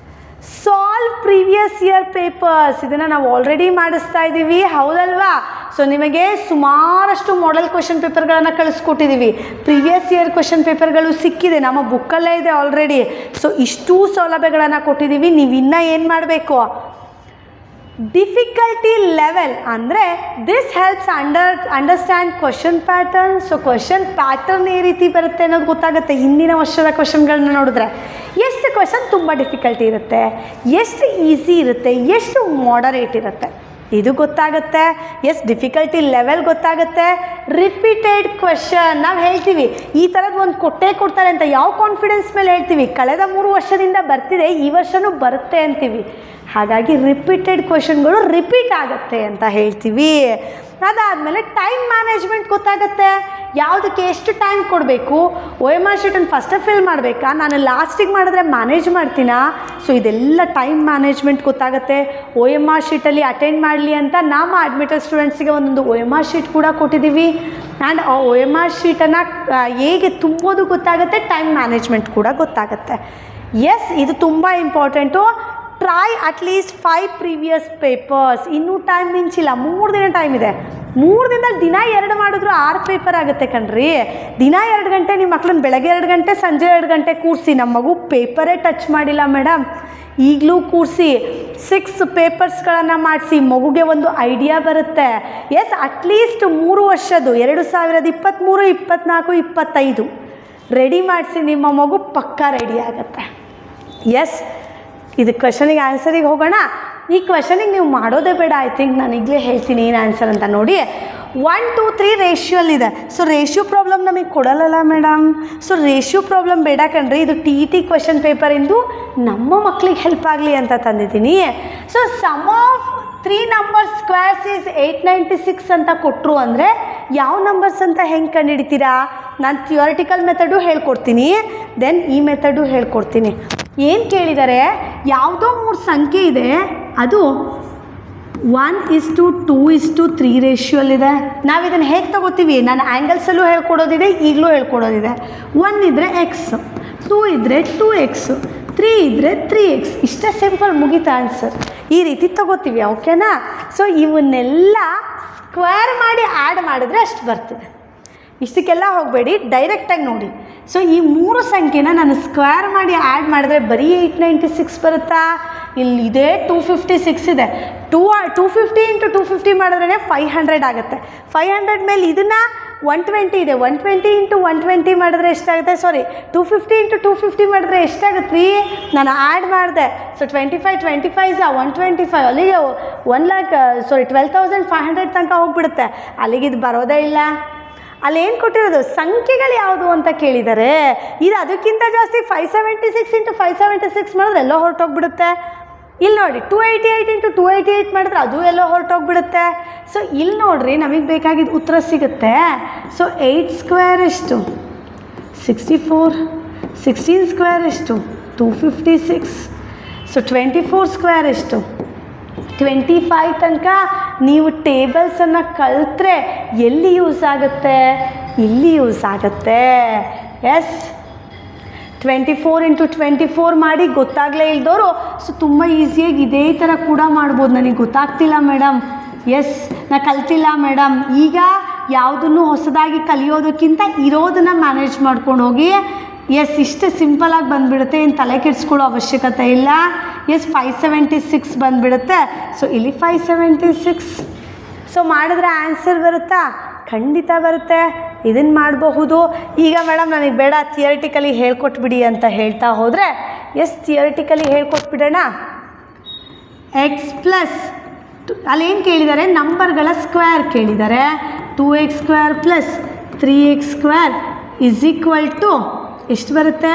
solve previous year papers. ಇದನ್ನು ನಾವು ಆಲ್ರೆಡಿ ಮಾಡಿಸ್ತಾ ಇದ್ದೀವಿ, ಹೌದಲ್ವಾ? ಸೊ ನಿಮಗೆ ಸುಮಾರಷ್ಟು ಮಾಡೆಲ್ ಕ್ವೆಶನ್ ಪೇಪರ್ಗಳನ್ನು ಕಳಿಸ್ಕೊಟ್ಟಿದ್ದೀವಿ. ಪ್ರೀವಿಯಸ್ ಇಯರ್ ಕ್ವೆಶನ್ ಪೇಪರ್ಗಳು ಸಿಕ್ಕಿದೆ, ನಮ್ಮ ಬುಕ್ಕಲ್ಲೇ ಇದೆ ಆಲ್ರೆಡಿ. ಸೊ ಇಷ್ಟೂ ಸೌಲಭ್ಯಗಳನ್ನು ಕೊಟ್ಟಿದ್ದೀವಿ. ನೀವು ಇನ್ನೂ ಏನು ಮಾಡಬೇಕು? ಡಿಫಿಕಲ್ಟಿ ಲೆವೆಲ್ ಅಂದರೆ this helps understand question pattern. So question pattern ಈ ರೀತಿ ಬರುತ್ತೆ ಅನ್ನೋದು ಗೊತ್ತಾಗುತ್ತೆ ಹಿಂದಿನ ವರ್ಷದ ಕ್ವಶನ್ಗಳನ್ನ ನೋಡಿದ್ರೆ. ಎಷ್ಟು ಕ್ವಶನ್ ತುಂಬ ಡಿಫಿಕಲ್ಟಿ ಇರುತ್ತೆ, ಎಷ್ಟು ಈಸಿ ಇರುತ್ತೆ, ಎಷ್ಟು ಮಾಡರೇಟ್ ಇರುತ್ತೆ, ಇದು ಗೊತ್ತಾಗುತ್ತೆ. ಎಸ್, ಡಿಫಿಕಲ್ಟಿ ಲೆವೆಲ್ ಗೊತ್ತಾಗುತ್ತೆ. ರಿಪೀಟೆಡ್ ಕ್ವೆಶನ್ ನಾವು ಹೇಳ್ತೀವಿ, ಈ ಥರದ್ದು ಒಂದು ಕೊಡ್ತಾರೆ ಅಂತ ಯಾವ ಕಾನ್ಫಿಡೆನ್ಸ್ ಮೇಲೆ ಹೇಳ್ತೀವಿ? ಕಳೆದ 3 ವರ್ಷದಿಂದ ಬರ್ತಿದೆ, ಈ ವರ್ಷವೂ ಬರುತ್ತೆ ಅಂತೀವಿ. ಹಾಗಾಗಿ ರಿಪೀಟೆಡ್ ಕ್ವೆಶನ್ಗಳು ರಿಪೀಟ್ ಆಗುತ್ತೆ ಅಂತ ಹೇಳ್ತೀವಿ. ಅದಾದಮೇಲೆ ಟೈಮ್ ಮ್ಯಾನೇಜ್ಮೆಂಟ್ ಗೊತ್ತಾಗುತ್ತೆ. ಯಾವುದಕ್ಕೆ ಎಷ್ಟು ಟೈಮ್ ಕೊಡಬೇಕು, OMR ಶೀಟನ್ನು ಫಸ್ಟೇ ಫಿಲ್ ಮಾಡಬೇಕಾ, ನಾನು ಲಾಸ್ಟಿಗೆ ಮಾಡಿದ್ರೆ ಮ್ಯಾನೇಜ್ ಮಾಡ್ತೀನಾ? ಸೊ ಇದೆಲ್ಲ ಟೈಮ್ ಮ್ಯಾನೇಜ್ಮೆಂಟ್ ಗೊತ್ತಾಗುತ್ತೆ. OMR ಶೀಟಲ್ಲಿ ಅಟೆಂಡ್ ಮಾಡಲಿ ಅಂತ ನಮ್ಮ ಅಡ್ಮಿಟೆಡ್ ಸ್ಟೂಡೆಂಟ್ಸಿಗೆ ಒಂದೊಂದು OMR ಶೀಟ್ ಕೂಡ ಕೊಟ್ಟಿದ್ದೀವಿ. ಆ್ಯಂಡ್ ಆ OMR ಶೀಟನ್ನು ಹೇಗೆ ತುಂಬೋದು ಗೊತ್ತಾಗುತ್ತೆ, ಟೈಮ್ ಮ್ಯಾನೇಜ್ಮೆಂಟ್ ಕೂಡ ಗೊತ್ತಾಗುತ್ತೆ. ಎಸ್, ಇದು ತುಂಬ important. Try at least 5 previous papers. ಇನ್ನೂ ಟೈಮ್ ಮಿಂಚಿಲ್ಲ, 3 ದಿನ ಟೈಮ್ ಇದೆ. 3 ದಿನದಲ್ಲಿ ದಿನ 2 ಮಾಡಿದ್ರು 6 ಪೇಪರ್ ಆಗುತ್ತೆ ಕಣ್ರಿ. ದಿನ 2 ಗಂಟೆ ನಿಮ್ಮ ಮಕ್ಕಳನ್ನ ಬೆಳಗ್ಗೆ 2 ಗಂಟೆ ಸಂಜೆ 2 ಗಂಟೆ ಕೂರಿಸಿ. ನಮ್ಮ ಮಗು ಪೇಪರೇ ಟಚ್ ಮಾಡಿಲ್ಲ ಮೇಡಮ್, ಈಗಲೂ ಕೂರಿಸಿ 6 ಪೇಪರ್ಸ್ಗಳನ್ನು ಮಾಡಿಸಿ, ಮಗುಗೆ ಒಂದು ಐಡಿಯಾ ಬರುತ್ತೆ. ಎಸ್, ಅಟ್ಲೀಸ್ಟ್ 3 ವರ್ಷದ್ದು 2023, 24, 25 ರೆಡಿ ಮಾಡಿಸಿ, ನಿಮ್ಮ ಮಗು ಪಕ್ಕಾ ರೆಡಿ ಆಗುತ್ತೆ. ಎಸ್, ಇದು ಕ್ವೆಶನಿಗೆ ಆನ್ಸರಿಗೆ ಹೋಗೋಣ. ಈ ಕ್ವೆಶನಿಗೆ ನೀವು ಮಾಡೋದೇ ಬೇಡ. ಐ ಥಿಂಕ್ ನಾನು ಈಗಲೇ ಹೇಳ್ತೀನಿ ಏನು ಆನ್ಸರ್ ಅಂತ. ನೋಡಿ, 1, 2, 3 ರೇಷ್ಯೋಲ್ಲಿದೆ. ಸೊ ರೇಷ್ಯೋ ಪ್ರಾಬ್ಲಮ್ ನಮಗೆ ಕೊಡಲ್ಲಲ್ಲ ಮೇಡಮ್. ಸೊ ರೇಷ್ಯೋ ಪ್ರಾಬ್ಲಮ್ ಬೇಡ ಕಣ್ರಿ, ಇದು TET ಕ್ವೆಶನ್ ಪೇಪರಿಂದು ನಮ್ಮ ಮಕ್ಕಳಿಗೆ ಹೆಲ್ಪ್ ಆಗಲಿ ಅಂತ ತಂದಿದ್ದೀನಿ. So sum of 3 numbers squares is 896 ಅಂತ ಕೊಟ್ಟರು ಅಂದರೆ ಯಾವ ನಂಬರ್ಸ್ ಅಂತ ಹೆಂಗೆ ಕಂಡುಹಿಡಿತೀರಾ? ನಾನು ಥಿಯೋರಿಟಿಕಲ್ ಮೆಥಡು ಹೇಳ್ಕೊಡ್ತೀನಿ, ದೆನ್ ಈ ಮೆಥಡು ಹೇಳ್ಕೊಡ್ತೀನಿ. ಏನು ಕೇಳಿದ್ದಾರೆ? ಯಾವುದೋ 3 ಸಂಖ್ಯೆ ಇದೆ, ಅದು 1:2:3 ರೇಷ್ಯೋಲ್ಲಿದೆ. ನಾವು ಇದನ್ನು ಹೇಗೆ ತೊಗೋತೀವಿ? ನಾನು ಆ್ಯಂಗಲ್ಸಲ್ಲೂ ಹೇಳ್ಕೊಡೋದಿದೆ, ಈಗಲೂ ಹೇಳ್ಕೊಡೋದಿದೆ. 1 ಇದ್ದರೆ ಎಕ್ಸ್, 2 ಇದ್ದರೆ 2x, 3 ಇದ್ದರೆ 3x. ಇಷ್ಟೇ ಸಿಂಪಲ್, ಮುಗೀತು ಆನ್ಸರ್. ಈ ರೀತಿ ತೊಗೋತೀವಿ, ಓಕೆನಾ? ಸೊ ಇವನ್ನೆಲ್ಲ ಸ್ಕ್ವೇರ್ ಮಾಡಿ ಆ್ಯಡ್ ಮಾಡಿದ್ರೆ ಅಷ್ಟು ಬರ್ತದೆ. ಇಷ್ಟಕ್ಕೆಲ್ಲ ಹೋಗಬೇಡಿ, ಡೈರೆಕ್ಟಾಗಿ ನೋಡಿ. ಸೊ ಈ 3 ಸಂಖ್ಯೆನ ನಾನು ಸ್ಕ್ವೇರ್ ಮಾಡಿ ಆ್ಯಡ್ ಮಾಡಿದ್ರೆ ಬರೀ 896 ಬರುತ್ತಾ? ಇಲ್ಲಿದೆ 256 ಇದೆ. 250 × 250 ಮಾಡಿದ್ರೇ 500 ಆಗುತ್ತೆ. 500 ಮೇಲೆ ಇದನ್ನು 120 ಇದೆ, 120 × 120 ಮಾಡಿದ್ರೆ ಎಷ್ಟಾಗುತ್ತೆ? ಸಾರಿ, 250 × 250 ಮಾಡಿದ್ರೆ ಎಷ್ಟಾಗುತ್ತೆ ರೀ? ನಾನು ಆ್ಯಡ್ ಮಾಡಿದೆ. ಸೊ 25 125, ಅಲ್ಲಿಗೆ 12,500 ತನಕ ಹೋಗ್ಬಿಡುತ್ತೆ. ಅಲ್ಲಿಗೆ ಇದು ಬರೋದೇ ಇಲ್ಲ. ಅಲ್ಲಿ ಏನು ಕೊಟ್ಟಿರೋದು? ಸಂಖ್ಯೆಗಳು ಯಾವುದು ಅಂತ ಕೇಳಿದ್ದಾರೆ. ಇದು ಅದಕ್ಕಿಂತ ಜಾಸ್ತಿ 576 × 576 ಮಾಡಿದ್ರೆ ಎಲ್ಲೋ ಹೊರಟೋಗ್ಬಿಡುತ್ತೆ. ಇಲ್ಲಿ ನೋಡಿ, 288 × 288 ಮಾಡಿದ್ರೆ ಅದು ಎಲ್ಲೋ ಹೊರಟೋಗ್ಬಿಡುತ್ತೆ. ಸೊ ಇಲ್ಲಿ ನೋಡ್ರಿ, ನಮಗೆ ಬೇಕಾಗಿದ್ದು ಉತ್ತರ ಸಿಗುತ್ತೆ. ಸೊ 8 ಸ್ಕ್ವೇರ್ ಎಷ್ಟು? 64. 16 ಸ್ಕ್ವೇರ್ ಎಷ್ಟು? 256. ಸೊ 24 ಸ್ಕ್ವೇರ್ ಎಷ್ಟು? 25 ತನಕ ನೀವು ಟೇಬಲ್ಸನ್ನು ಕಲಿತ್ರೆ ಎಲ್ಲಿ ಯೂಸ್ ಆಗುತ್ತೆ? ಇಲ್ಲಿ ಯೂಸ್ ಆಗುತ್ತೆ. ಎಸ್, 24 × 24 ಮಾಡಿ ಗೊತ್ತಾಗಲೇ ಇಲ್ದವರು ಸೊ ತುಂಬ ಈಸಿಯಾಗಿ ಇದೇ ಥರ ಕೂಡ ಮಾಡ್ಬೋದು. ನನಗೆ ಗೊತ್ತಾಗ್ತಿಲ್ಲ ಮೇಡಮ್, ಎಸ್ ನಾ ಕಲ್ತಿಲ್ಲ ಮೇಡಮ್. ಈಗ ಯಾವುದನ್ನು ಹೊಸದಾಗಿ ಕಲಿಯೋದಕ್ಕಿಂತ ಇರೋದನ್ನು ಮ್ಯಾನೇಜ್ ಮಾಡ್ಕೊಂಡು ಹೋಗಿ. ಎಸ್, ಇಷ್ಟು ಸಿಂಪಲಾಗಿ ಬಂದುಬಿಡುತ್ತೆ, ಏನು ತಲೆ ಕೆಡಿಸ್ಕೊಳ್ಳೋ ಅವಶ್ಯಕತೆ ಇಲ್ಲ. ಎಸ್, 576 ಬಂದುಬಿಡುತ್ತೆ. ಸೊ ಇಲ್ಲಿ 576 ಸೊ ಮಾಡಿದ್ರೆ ಆನ್ಸರ್ ಬರುತ್ತಾ? ಖಂಡಿತ ಬರುತ್ತೆ. ಇದನ್ನು ಮಾಡಬಹುದು. ಈಗ ಮೇಡಮ್ ನನಗೆ ಬೇಡ ಥಿಯರಿಟಿಕಲಿ ಹೇಳ್ಕೊಟ್ಬಿಡಿ ಅಂತ ಹೇಳ್ತಾ ಹೋದರೆ ಥಿಯರಿಟಿಕಲಿ ಹೇಳ್ಕೊಟ್ಬಿಡೋಣ. ಎಕ್ಸ್ ಪ್ಲಸ್ ಅಲ್ಲೇನು ಕೇಳಿದ್ದಾರೆ? ನಂಬರ್ಗಳ ಸ್ಕ್ವೇರ್ ಕೇಳಿದ್ದಾರೆ. 2x² plus 3x² is equal to ಎಷ್ಟು ಬರುತ್ತೆ?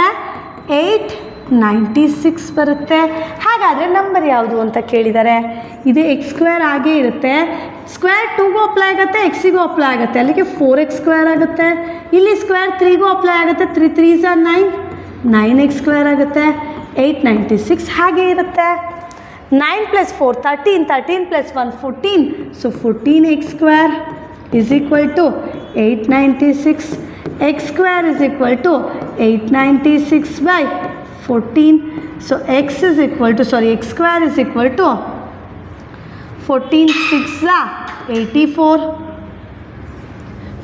896 ಬರುತ್ತೆ. ಹಾಗಾದರೆ ನಂಬರ್ ಯಾವುದು ಅಂತ ಕೇಳಿದ್ದಾರೆ. ಇದು x² ಆಗೇ ಇರುತ್ತೆ. ಸ್ಕ್ವೇರ್ 2ಗೂ ಅಪ್ಲೈ ಆಗುತ್ತೆ, ಎಕ್ಸಿಗೂ ಅಪ್ಲೈ ಆಗುತ್ತೆ. ಅಲ್ಲಿಗೆ 4x² ಆಗುತ್ತೆ. ಇಲ್ಲಿ ಸ್ಕ್ವೇರ್ 3ಗೂ ಅಪ್ಲೈ ಆಗುತ್ತೆ. 3 3s are 9, 9x² ಆಗುತ್ತೆ. 896 ಹಾಗೇ ಇರುತ್ತೆ. 9 + 4 13, 13 + 1 14. So 14x² is equal to 896. x² is equal to 896 by 14. So x² is equal to 14 6 84.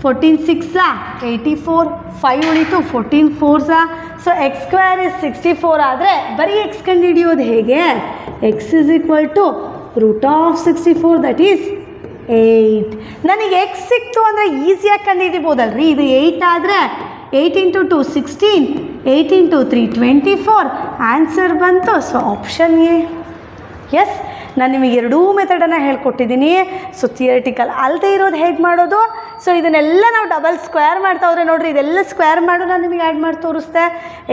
14 6 84. 5 ಉಳಿತು. 14 4s. ಸೊ x² is 64 ಆದರೆ ಬರೀ x ಕಂಡುಹಿಡಿಯೋದು ಹೇಗೆ? x is equal to √64 that is 8. ನನಗೆ x ಸಿಕ್ತು ಅಂದರೆ ಈಸಿಯಾಗಿ ಕಂಡುಹಿಡಿಬೋದಲ್ರಿ. ಇದು 8 ಆದರೆ 8 × 2 16, 8 × 3 24. ಆನ್ಸರ್ ಬಂತು. So option A. ಎಸ್, ನಾನು ನಿಮಗೆ ಎರಡೂ ಮೆಥಡನ್ನು ಹೇಳ್ಕೊಟ್ಟಿದ್ದೀನಿ. ಸೊ ಥಿಯರಿಟಿಕಲ್ ಅಲ್ಲದೆ ಇರೋದು ಹೇಗೆ ಮಾಡೋದು? ಸೊ ಇದನ್ನೆಲ್ಲ ನಾವು ಡಬಲ್ ಸ್ಕ್ವೇರ್ ಮಾಡ್ತಾ ಹೋದರೆ ನೋಡಿರಿ, ಇದೆಲ್ಲ ಸ್ಕ್ವೇರ್ ಮಾಡು ನಾನು ನಿಮಗೆ ಆ್ಯಡ್ ಮಾಡಿ ತೋರಿಸ್ದೆ.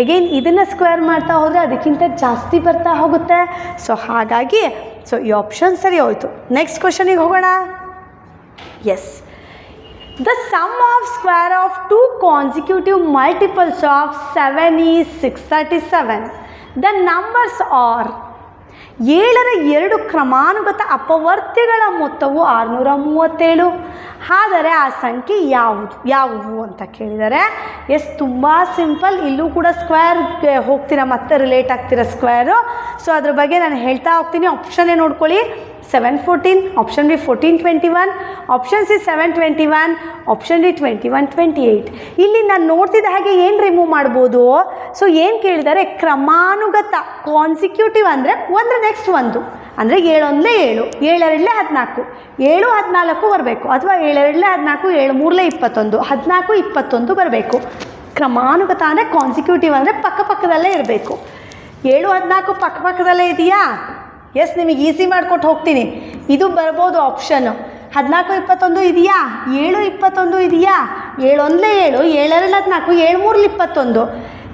ಎಗೈನ್ ಇದನ್ನು ಸ್ಕ್ವೇರ್ ಮಾಡ್ತಾ ಹೋದರೆ ಅದಕ್ಕಿಂತ ಜಾಸ್ತಿ ಬರ್ತಾ ಹೋಗುತ್ತೆ. ಸೊ ಹಾಗಾಗಿ ಸೊ ಈ ಆಪ್ಷನ್ ಸರಿ ಹೋಯಿತು. ನೆಕ್ಸ್ಟ್ ಕ್ವಶನಿಗೆ ಹೋಗೋಣ. Yes, the sum of square of 2 consecutive multiples of 7 is 637. The numbers are 7ರ 2 ಕ್ರಮಾನುಗತ ಅಪವರ್ತ್ಯಗಳ ಮೊತ್ತವು 637. ಆದರೆ ಆ ಸಂಖ್ಯೆ ಯಾವುವು ಅಂತ ಕೇಳಿದ್ದಾರೆ. ಎಸ್, ತುಂಬ ಸಿಂಪಲ್. ಇಲ್ಲೂ ಕೂಡ ಸ್ಕ್ವೇರ್ಗೆ ಹೋಗ್ತೀರಾ, ಮತ್ತೆ ರಿಲೇಟ್ ಆಗ್ತೀರಾ ಸ್ಕ್ವೇರು. ಸೊ ಅದ್ರ ಬಗ್ಗೆ ನಾನು ಹೇಳ್ತಾ ಹೋಗ್ತೀನಿ. ಆಪ್ಷನ್ನೇ ನೋಡ್ಕೊಳ್ಳಿ. 7 14, option B 14 21, option C 7 21, option D 21 28. ಇಲ್ಲಿ ನಾನು ನೋಡ್ತಿದ್ದ ಹಾಗೆ ಏನು ರಿಮೂವ್ ಮಾಡ್ಬೋದು? ಸೊ ಏನು ಕೇಳಿದ್ದಾರೆ? ಕ್ರಮಾನುಗತ ಕಾನ್ಸಿಕ್ಯೂಟಿವ್ ಅಂದರೆ ಒಂದರ ನೆಕ್ಸ್ಟ್ ಒಂದು. ಅಂದರೆ 7 1 7, 7 2 14, 7 14 ಬರಬೇಕು. ಅಥವಾ 7 2 14, 7 3 21, 14 21 ಬರಬೇಕು. ಕ್ರಮಾನುಗತ ಅಂದರೆ ಕಾನ್ಸಿಕ್ಯೂಟಿವ್ ಅಂದರೆ ಪಕ್ಕದಲ್ಲೇ ಇರಬೇಕು. 7 14 ಪಕ್ಕದಲ್ಲೇ ಇದೆಯಾ? ಎಸ್, ನಿಮಗೆ ಈಸಿ ಮಾಡಿಕೊಟ್ಟು ಹೋಗ್ತೀನಿ. ಇದು ಬರ್ಬೋದು ಆಪ್ಷನ್ನು. 14 21 ಇದೆಯಾ? 7 21 ಇದೆಯಾ? 7 1 7, 7 2 14, 7 3 21,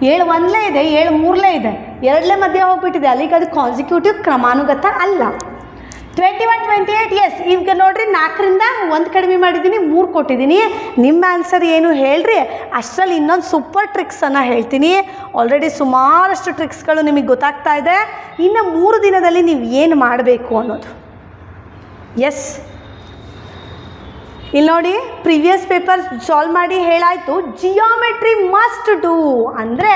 7 1 ಇದೆ, 7 3 ಇದೆ, 2 ಮಧ್ಯೆ ಹೋಗ್ಬಿಟ್ಟಿದೆ. ಅಲ್ಲಿಗೆ ಅದು ಕಾನ್ಸಿಕ್ಯೂಟಿವ್ ಕ್ರಮಾನುಗತ ಅಲ್ಲ. 21 28. ಎಸ್, ಈಗ ನೋಡಿರಿ 4ರಿಂದ 1 ಕಡಿಮೆ ಮಾಡಿದ್ದೀನಿ, 3 ಕೊಟ್ಟಿದ್ದೀನಿ. ನಿಮ್ಮ ಆನ್ಸರ್ ಏನು ಹೇಳ್ರಿ. ಅಷ್ಟರಲ್ಲಿ ಇನ್ನೊಂದು ಸೂಪರ್ ಟ್ರಿಕ್ಸನ್ನು ಹೇಳ್ತೀನಿ. ಆಲ್ರೆಡಿ ಸುಮಾರಷ್ಟು ಟ್ರಿಕ್ಸ್ಗಳು ನಿಮಗೆ ಗೊತ್ತಾಗ್ತಾ ಇದೆ. ಇನ್ನು 3 ದಿನದಲ್ಲಿ ನೀವು ಏನು ಮಾಡಬೇಕು ಅನ್ನೋದು. ಎಸ್, ಇಲ್ಲಿ ನೋಡಿ, ಪ್ರೀವಿಯಸ್ ಪೇಪರ್ ಸಾಲ್ವ್ ಮಾಡಿ ಹೇಳಾಯಿತು. ಜಿಯೋಮೆಟ್ರಿ ಮಸ್ಟ್ ಡೂ ಅಂದರೆ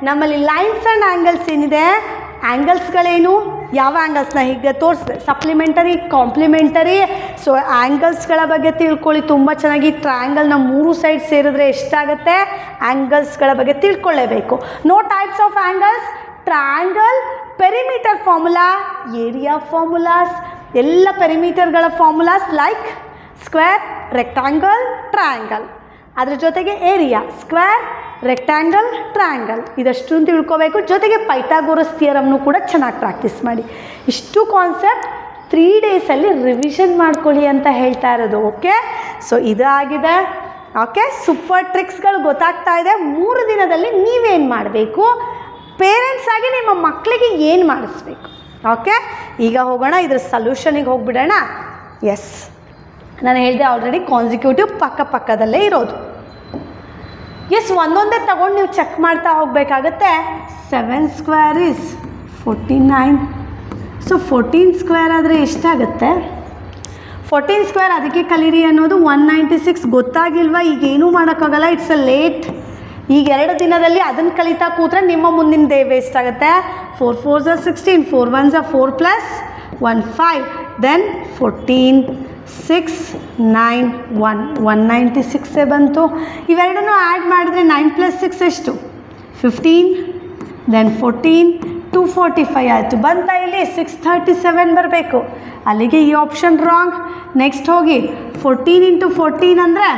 ನಮ್ಮಲ್ಲಿ ಲೈನ್ಸ್ ಆ್ಯಂಡ್ ಆ್ಯಂಗಲ್ಸ್ ಏನಿದೆ, ಆ್ಯಂಗಲ್ಸ್ಗಳೇನು, ಯಾವ ಆ್ಯಂಗಲ್ಸ್ನ ಹೀಗೆ ತೋರಿಸಿದೆ, ಸಪ್ಲಿಮೆಂಟರಿ, ಕಾಂಪ್ಲಿಮೆಂಟರಿ. ಸೊ ಆ್ಯಂಗಲ್ಸ್ಗಳ ಬಗ್ಗೆ ತಿಳ್ಕೊಳ್ಳಿ ತುಂಬ ಚೆನ್ನಾಗಿ. ಟ್ರಯಾಂಗಲ್ನ 3 ಸೈಡ್ ಸೇರಿದ್ರೆ ಎಷ್ಟಾಗುತ್ತೆ? ಆ್ಯಂಗಲ್ಸ್ಗಳ ಬಗ್ಗೆ ತಿಳ್ಕೊಳ್ಳೇಬೇಕು. No types of angles: triangle, perimeter formula, area formulas. ಎಲ್ಲ ಪೆರಿಮೀಟರ್ಗಳ formulas like square, rectangle, triangle. ಅದ್ರ ಜೊತೆಗೆ ಏರಿಯಾ, ಸ್ಕ್ವೇರ್, ರೆಕ್ಟ್ಯಾಂಗಲ್, ಟ್ರಯಾಂಗಲ್. ಇದಷ್ಟು ತಿಳ್ಕೋಬೇಕು. ಜೊತೆಗೆ ಪೈಥಾಗೋರಸ್ ಥಿಯರಮ್ನು ಕೂಡ ಚೆನ್ನಾಗಿ ಪ್ರಾಕ್ಟೀಸ್ ಮಾಡಿ. ಇಷ್ಟು ಕಾನ್ಸೆಪ್ಟ್ 3 ಡೇಸಲ್ಲಿ ರಿವಿಷನ್ ಮಾಡ್ಕೊಳ್ಳಿ ಅಂತ ಹೇಳ್ತಾ ಇರೋದು. ಓಕೆ, ಸೊ ಇದಾಗಿದೆ. ಓಕೆ, ಸೂಪರ್ ಟ್ರಿಕ್ಸ್ಗಳು ಗೊತ್ತಾಗ್ತಾ ಇದೆ. 3 ದಿನದಲ್ಲಿ ನೀವೇನು ಮಾಡಬೇಕು? ಪೇರೆಂಟ್ಸ್ ಆಗಿ ನಿಮ್ಮ ಮಕ್ಕಳಿಗೆ ಏನು ಮಾಡಿಸ್ಬೇಕು? ಓಕೆ, ಈಗ ಹೋಗೋಣ ಇದ್ರ ಸೊಲ್ಯೂಷನಿಗೆ ಹೋಗ್ಬಿಡೋಣ. ಎಸ್, ನಾನು ಹೇಳಿದೆ ಆಲ್ರೆಡಿ ಕಾನ್ಸಿಕ್ಯೂಟಿವ್ ಪಕ್ಕದಲ್ಲೇ ಇರೋದು. ಎಸ್, ಒಂದೊಂದೇ ತಗೊಂಡು ನೀವು ಚೆಕ್ ಮಾಡ್ತಾ ಹೋಗಬೇಕಾಗತ್ತೆ. 7 ಸ್ಕ್ವೇರ್ ಇಸ್ 49. ಸೊ 14 ಸ್ಕ್ವೇರ್ ಆದರೆ ಎಷ್ಟಾಗುತ್ತೆ? 14 ಸ್ಕ್ವೇರ್ ಅದಕ್ಕೆ ಕಲೀರಿ ಅನ್ನೋದು 196. ಗೊತ್ತಾಗಿಲ್ವಾ? ಈಗ ಏನೂ ಮಾಡೋಕ್ಕಾಗಲ್ಲ, ಇಟ್ಸ್ ಅ ಲೇಟ್. ಈಗ 2 ದಿನದಲ್ಲಿ ಅದನ್ನು ಕಲಿತಾ ಕೂತ್ರೆ ನಿಮ್ಮ ಮುಂದಿನ ಡೇ ವೇಸ್ಟ್ ಆಗುತ್ತೆ. 4 4s are 16, 4 1s are 4 plus 1 5, then 14 6 9 1 196 ಬಂತು. ಇವೆರಡನ್ನೂ ಆ್ಯಡ್ ಮಾಡಿದ್ರೆ 9 + 6 ಎಷ್ಟು? 15, then 14 245 ಆಯಿತು. ಬಂತ ಇಲ್ಲಿ 637 ಬರಬೇಕು. ಅಲ್ಲಿಗೆ ಈ ಆಪ್ಷನ್ ರಾಂಗ್. ನೆಕ್ಸ್ಟ್ ಹೋಗಿ 14 × 14 ಅಂದರೆ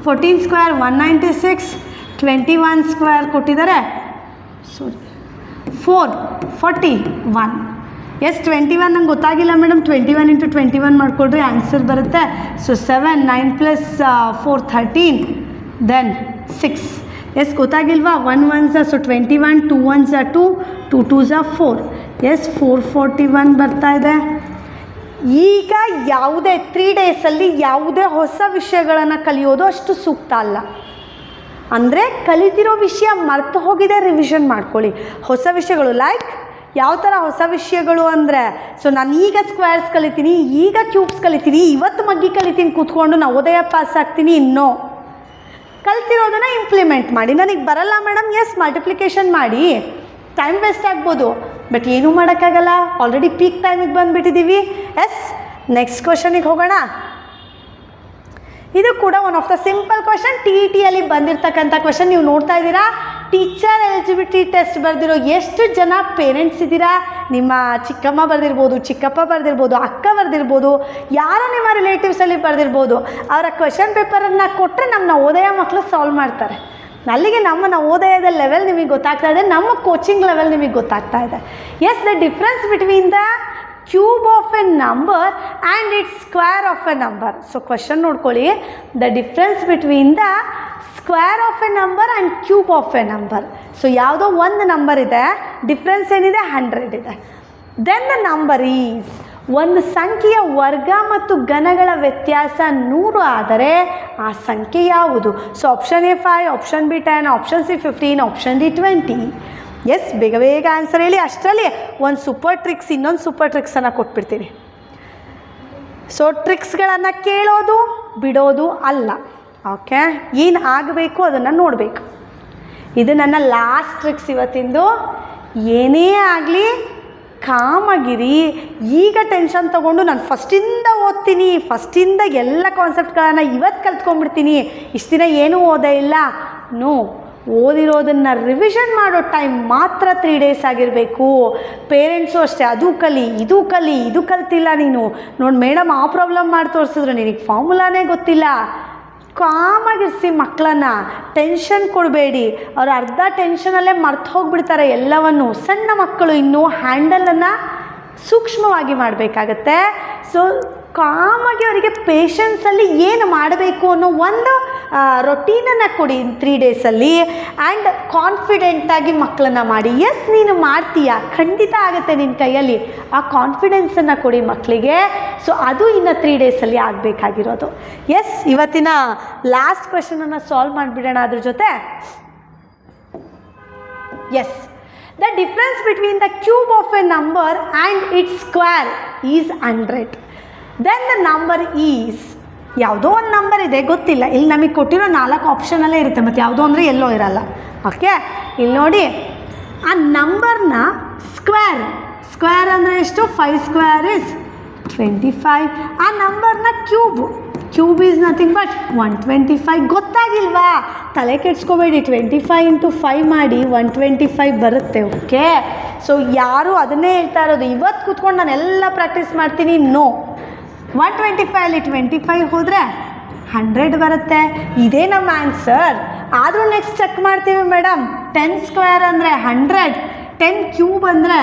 14 ಸ್ಕ್ವೇರ್ 196, 21 ಸ್ಕ್ವೇರ್ ಕೊಟ್ಟಿದ್ದಾರೆ. ಸಾರಿ 441. ಎಸ್ 21 ನಂಗೆ ಗೊತ್ತಾಗಿಲ್ಲ ಮೇಡಮ್. 21 × 21 ಮಾಡಿಕೊಡ್ರಿ ಆನ್ಸರ್ ಬರುತ್ತೆ. So 7, 9 + 4 13, then 6. ಎಸ್ ಗೊತ್ತಾಗಿಲ್ವಾ? 1 1s so 21, 2 1s 2, 2 2s 4. Yes 441 ಬರ್ತಾ ಇದೆ. ಈಗ ಯಾವುದೇ 3 ಡೇಸಲ್ಲಿ ಯಾವುದೇ ಹೊಸ ವಿಷಯಗಳನ್ನು ಕಲಿಯೋದು ಅಷ್ಟು ಸೂಕ್ತ ಅಲ್ಲ. ಅಂದರೆ ಕಲಿತಿರೋ ವಿಷಯ ಮರೆತು ಹೋಗಿದೆ, ರಿವಿಷನ್ ಮಾಡ್ಕೊಳ್ಳಿ. ಹೊಸ ವಿಷಯಗಳು ಲೈಕ್ ಯಾವ ಥರ ಹೊಸ ವಿಷಯಗಳು ಅಂದರೆ, ಸೊ ನಾನು ಈಗ ಸ್ಕ್ವೇರ್ಸ್ ಕಲಿತೀನಿ, ಈಗ ಕ್ಯೂಬ್ಸ್ ಕಲಿತೀನಿ, ಇವತ್ತು ಮಗ್ಗಿ ಕಲಿತೀನಿ ಕೂತ್ಕೊಂಡು ನವೋದಯ ಪಾಸ್ ಆಗ್ತೀನಿ. ಇನ್ನೂ ಕಲ್ತಿರೋದನ್ನು ಇಂಪ್ಲಿಮೆಂಟ್ ಮಾಡಿ. ನನಗೆ ಬರಲ್ಲ ಮೇಡಮ್, ಎಸ್ ಮಲ್ಟಿಪ್ಲಿಕೇಶನ್ ಮಾಡಿ, ಟೈಮ್ ವೇಸ್ಟ್ ಆಗ್ಬೋದು, ಬಟ್ ಏನೂ ಮಾಡೋಕ್ಕಾಗಲ್ಲ. ಆಲ್ರೆಡಿ ಪೀಕ್ ಟೈಮಿಗೆ ಬಂದುಬಿಟ್ಟಿದ್ದೀವಿ. ಎಸ್ ನೆಕ್ಸ್ಟ್ ಕ್ವಶನಿಗೆ ಹೋಗೋಣ. ಇದು ಕೂಡ one of the simple question, TETಯಲ್ಲಿ ಬಂದಿರತಕ್ಕಂಥ ಕ್ವಶನ್. ನೀವು ನೋಡ್ತಾ ಇದ್ದೀರಾ, ಟೀಚರ್ ಎಲಿಜಿಬಿಲಿಟಿ ಟೆಸ್ಟ್ ಬರೆದಿರೋ ಎಷ್ಟು ಜನ ಪೇರೆಂಟ್ಸ್ ಇದ್ದೀರಾ? ನಿಮ್ಮ ಚಿಕ್ಕಮ್ಮ ಬರೆದಿರ್ಬೋದು, ಚಿಕ್ಕಪ್ಪ ಬರೆದಿರ್ಬೋದು, ಅಕ್ಕ ಬರೆದಿರ್ಬೋದು, ಯಾರೋ ನಿಮ್ಮ ರಿಲೇಟಿವ್ಸಲ್ಲಿ ಬರೆದಿರ್ಬೋದು. ಅವರ ಕ್ವಶನ್ ಪೇಪರನ್ನು ಕೊಟ್ಟರೆ ನಮ್ಮ ನವೋದಯ ಮಕ್ಕಳು ಸಾಲ್ವ್ ಮಾಡ್ತಾರೆ. ಅಲ್ಲಿಗೆ ನಮ್ಮ ನವೋದಯದ ಲೆವೆಲ್ ನಿಮಗೆ ಗೊತ್ತಾಗ್ತಾ ಇದೆ, ನಮ್ಮ ಕೋಚಿಂಗ್ ಲೆವೆಲ್ ನಿಮಗೆ ಗೊತ್ತಾಗ್ತಾ ಇದೆ. Yes the difference between the cube of a number and its square of a number. So question ನೋಡ್ಕೊಳ್ಳಿ, the difference between the square of a number and cube of a number. So ಯಾವುದೋ ಒಂದು ನಂಬರ್ ಇದೆ, ಡಿಫ್ರೆನ್ಸ್ ಏನಿದೆ 100 ಇದೆ. ದೆನ್ ದ ನಂಬರ್ ಈಸ್, ಒಂದು ಸಂಖ್ಯೆಯ ವರ್ಗ ಮತ್ತು ಘನಗಳ ವ್ಯತ್ಯಾಸ 100 ಆದರೆ ಆ ಸಂಖ್ಯೆ ಯಾವುದು? So option A 5, option B 10, option C 15, option D 20. Yes ಬೇಗ ಬೇಗ ಆನ್ಸರ್ ಹೇಳಿ. ಅಷ್ಟರಲ್ಲಿ ಒಂದು ಸೂಪರ್ ಟ್ರಿಕ್ಸ್, ಇನ್ನೊಂದು ಸೂಪರ್ ಟ್ರಿಕ್ಸನ್ನು ಕೊಟ್ಬಿಡ್ತೀನಿ. ಸೊ ಟ್ರಿಕ್ಸ್ಗಳನ್ನು ಕೇಳೋದು ಬಿಡೋದು ಅಲ್ಲ, ಓಕೆ? ಏನು ಆಗಬೇಕು ಅದನ್ನು ನೋಡಬೇಕು. ಇದು ನನ್ನ ಲಾಸ್ಟ್ ಟ್ರಿಕ್ಸ್ ಇವತ್ತಿಂದು. ಏನೇ ಆಗಲಿ ಕಾಮಾಗಿರಿ. ಈಗ ಟೆನ್ಷನ್ ತೊಗೊಂಡು ನಾನು ಫಸ್ಟಿಂದ ಓದ್ತೀನಿ, ಫಸ್ಟಿಂದ ಎಲ್ಲ ಕಾನ್ಸೆಪ್ಟ್ಗಳನ್ನು ಇವತ್ತು ಕಲ್ತ್ಕೊಂಡ್ಬಿಡ್ತೀನಿ, ಇಷ್ಟು ದಿನ ಏನೂ ಓದೇ ಇಲ್ಲ. ನೋ, ಓದಿರೋದನ್ನು ರಿವಿಷನ್ ಮಾಡೋ ಟೈಮ್ ಮಾತ್ರ 3 ಡೇಸ್ ಆಗಿರಬೇಕು. ಪೇರೆಂಟ್ಸು ಅಷ್ಟೇ, ಅದು ಕಲಿ, ಇದು ಕಲಿ, ಇದು ಕಲ್ತಿಲ್ಲ ನೀನು ನೋಡಿ ಮೇಡಮ್ ಆ ಪ್ರಾಬ್ಲಮ್ ಮಾಡಿ ತೋರಿಸಿದ್ರು, ನಿನಗೆ ಫಾರ್ಮುಲಾನೇ ಗೊತ್ತಿಲ್ಲ. ಕಾಮಾಗಿರಿಸಿ ಮಕ್ಕಳನ್ನು, ಟೆನ್ಷನ್ ಕೊಡಬೇಡಿ. ಅವ್ರು ಅರ್ಧ ಟೆನ್ಷನಲ್ಲೇ ಮರ್ತು ಹೋಗಿಬಿಡ್ತಾರೆ ಎಲ್ಲವನ್ನು. ಸಣ್ಣ ಮಕ್ಕಳು ಇನ್ನೂ ಹ್ಯಾಂಡಲನ್ನು ಸೂಕ್ಷ್ಮವಾಗಿ ಮಾಡಬೇಕಾಗತ್ತೆ. ಸೊ ಕಾಮಾಗಿ ಅವರಿಗೆ ಪೇಷನ್ಸಲ್ಲಿ ಏನು ಮಾಡಬೇಕು ಅನ್ನೋ ಒಂದು ರೊಟೀನನ್ನು ಕೊಡಿ 3 ಡೇಸಲ್ಲಿ. ಆ್ಯಂಡ್ ಕಾನ್ಫಿಡೆಂಟಾಗಿ ಮಕ್ಕಳನ್ನು ಮಾಡಿ. ಎಸ್ ನೀನು ಮಾಡ್ತೀಯಾ, ಖಂಡಿತ ಆಗುತ್ತೆ ನಿನ್ನ ಕೈಯಲ್ಲಿ. ಆ ಕಾನ್ಫಿಡೆನ್ಸನ್ನು ಕೊಡಿ ಮಕ್ಕಳಿಗೆ. ಸೊ ಅದು ಇನ್ನು 3 ಡೇಸಲ್ಲಿ ಆಗಬೇಕಾಗಿರೋದು. ಎಸ್ ಇವತ್ತಿನ ಲಾಸ್ಟ್ ಕ್ವೆಶನನ್ನು ಸಾಲ್ವ್ ಮಾಡಿಬಿಡೋಣ ಅದ್ರ ಜೊತೆ. Yes the difference between the cube of a number and its square is 100. Then the number is, ಯಾವುದೋ ಒಂದು ನಂಬರ್ ಇದೆ ಗೊತ್ತಿಲ್ಲ, ಇಲ್ಲಿ ನಮಗೆ ಕೊಟ್ಟಿರೋ 4 ಆಪ್ಷನಲ್ಲೇ ಇರುತ್ತೆ, ಮತ್ತು ಯಾವುದೋ ಅಂದರೆ ಎಲ್ಲೋ ಇರಲ್ಲ. ಓಕೆ, ಇಲ್ಲಿ ನೋಡಿ ಆ ನಂಬರ್ನ ಸ್ಕ್ವೇರ್ ಅಂದರೆ ಎಷ್ಟು? 5 ಸ್ಕ್ವೇರ್ ಇಸ್ 25. ಆ ನಂಬರ್ನ ಕ್ಯೂಬ್ ಈಸ್ ನಥಿಂಗ್ ಬಟ್ 125. ಗೊತ್ತಾಗಿಲ್ವಾ? ತಲೆ ಕೆಡ್ಸ್ಕೋಬೇಡಿ, 25 × 5 ಮಾಡಿ 125 ಬರುತ್ತೆ. ಓಕೆ, ಸೊ ಯಾರು ಅದನ್ನೇ ಹೇಳ್ತಾ ಇರೋದು ಇವತ್ತು ಕೂತ್ಕೊಂಡು ನಾನು ಎಲ್ಲ ಪ್ರಾಕ್ಟೀಸ್ ಮಾಡ್ತೀನಿ? ನೋ, 125 ಅಲ್ಲಿ 25 ಹೋದರೆ 100 ಬರುತ್ತೆ. ಇದೇ ನಮ್ಮ ಆನ್ಸರ್. ಆದರೂ ನೆಕ್ಸ್ಟ್ ಚೆಕ್ ಮಾಡ್ತೀವಿ ಮೇಡಮ್. 10 ಸ್ಕ್ವೇರ್ ಅಂದರೆ 100, 10 ಕ್ಯೂಬ್ ಅಂದರೆ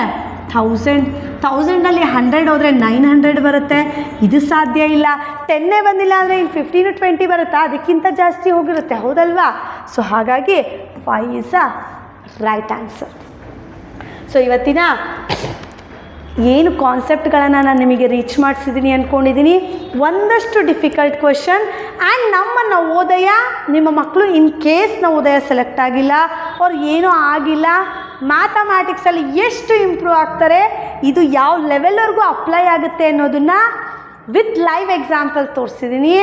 1000. 1000ಅಲ್ಲಿ 100 ಹೋದರೆ 900 ಬರುತ್ತೆ. ಇದು ಸಾಧ್ಯ ಇಲ್ಲ. 10 ಬಂದಿಲ್ಲ ಅಂದರೆ ಇನ್ನು 15 20 ಬರುತ್ತಾ? ಅದಕ್ಕಿಂತ ಜಾಸ್ತಿ ಹೋಗಿರುತ್ತೆ, ಹೌದಲ್ವಾ? ಸೊ ಹಾಗಾಗಿ 5 is a right answer. So ಇವತ್ತಿನ ಏನು ಕಾನ್ಸೆಪ್ಟ್ಗಳನ್ನು ನಾನು ನಿಮಗೆ ರೀಚ್ ಮಾಡಿಸಿದ್ದೀನಿ ಅಂದ್ಕೊಂಡಿದ್ದೀನಿ. ಒಂದಷ್ಟು ಡಿಫಿಕಲ್ಟ್ ಕ್ವೆಶನ್. ಆ್ಯಂಡ್ ನಮ್ಮ ನವೋದಯ, ನಿಮ್ಮ ಮಕ್ಕಳು ಇನ್ ಕೇಸ್ ನವೋದಯ ಸೆಲೆಕ್ಟ್ ಆಗಿಲ್ಲ, ಅವ್ರು ಏನೂ ಆಗಿಲ್ಲ, ಮ್ಯಾಥಮ್ಯಾಟಿಕ್ಸಲ್ಲಿ ಎಷ್ಟು ಇಂಪ್ರೂವ್ ಆಗ್ತಾರೆ, ಇದು ಯಾವ ಲೆವೆಲ್ವರೆಗೂ ಅಪ್ಲೈ ಆಗುತ್ತೆ ಅನ್ನೋದನ್ನು ವಿತ್ ಲೈವ್ ಎಕ್ಸಾಂಪಲ್ ತೋರಿಸಿದ್ದೀನಿ.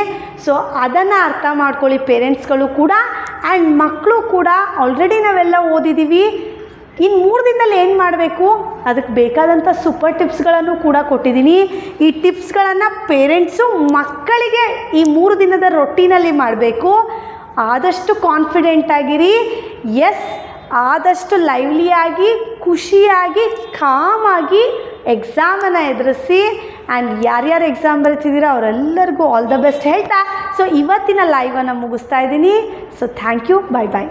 ಸೊ ಅದನ್ನು ಅರ್ಥ ಮಾಡ್ಕೊಳ್ಳಿ ಪೇರೆಂಟ್ಸ್ಗಳು ಕೂಡ ಆ್ಯಂಡ್ ಮಕ್ಕಳು ಕೂಡ. ಆಲ್ರೆಡಿ ನಾವೆಲ್ಲ ಓದಿದ್ದೀವಿ. ಇನ್ನು 3 ದಿನದಲ್ಲಿ ಏನು ಮಾಡಬೇಕು, ಅದಕ್ಕೆ ಬೇಕಾದಂಥ ಸೂಪರ್ ಟಿಪ್ಸ್ಗಳನ್ನು ಕೂಡ ಕೊಟ್ಟಿದ್ದೀನಿ. ಈ ಟಿಪ್ಸ್ಗಳನ್ನು ಪೇರೆಂಟ್ಸು ಮಕ್ಕಳಿಗೆ ಈ 3 ದಿನದ ರೊಟೀನಲ್ಲಿ ಮಾಡಬೇಕು. ಆದಷ್ಟು ಕಾನ್ಫಿಡೆಂಟ್ ಆಗಿರಿ. ಎಸ್ ಆದಷ್ಟು ಲೈವ್ಲಿಯಾಗಿ ಖುಷಿಯಾಗಿ ಕಾಮಾಗಿ ಎಕ್ಸಾಮನ್ನು ಎದುರಿಸಿ ಆ್ಯಂಡ್ ಯಾರ್ಯಾರು ಎಕ್ಸಾಮ್ ಬರೀತಿದ್ದೀರೋ ಅವರೆಲ್ಲರಿಗೂ ಆಲ್ ದ ಬೆಸ್ಟ್ ಹೇಳ್ತಾ ಸೊ ಇವತ್ತಿನ ಲೈವನ್ನು ಮುಗಿಸ್ತಾ ಇದ್ದೀನಿ. So thank you, bye bye.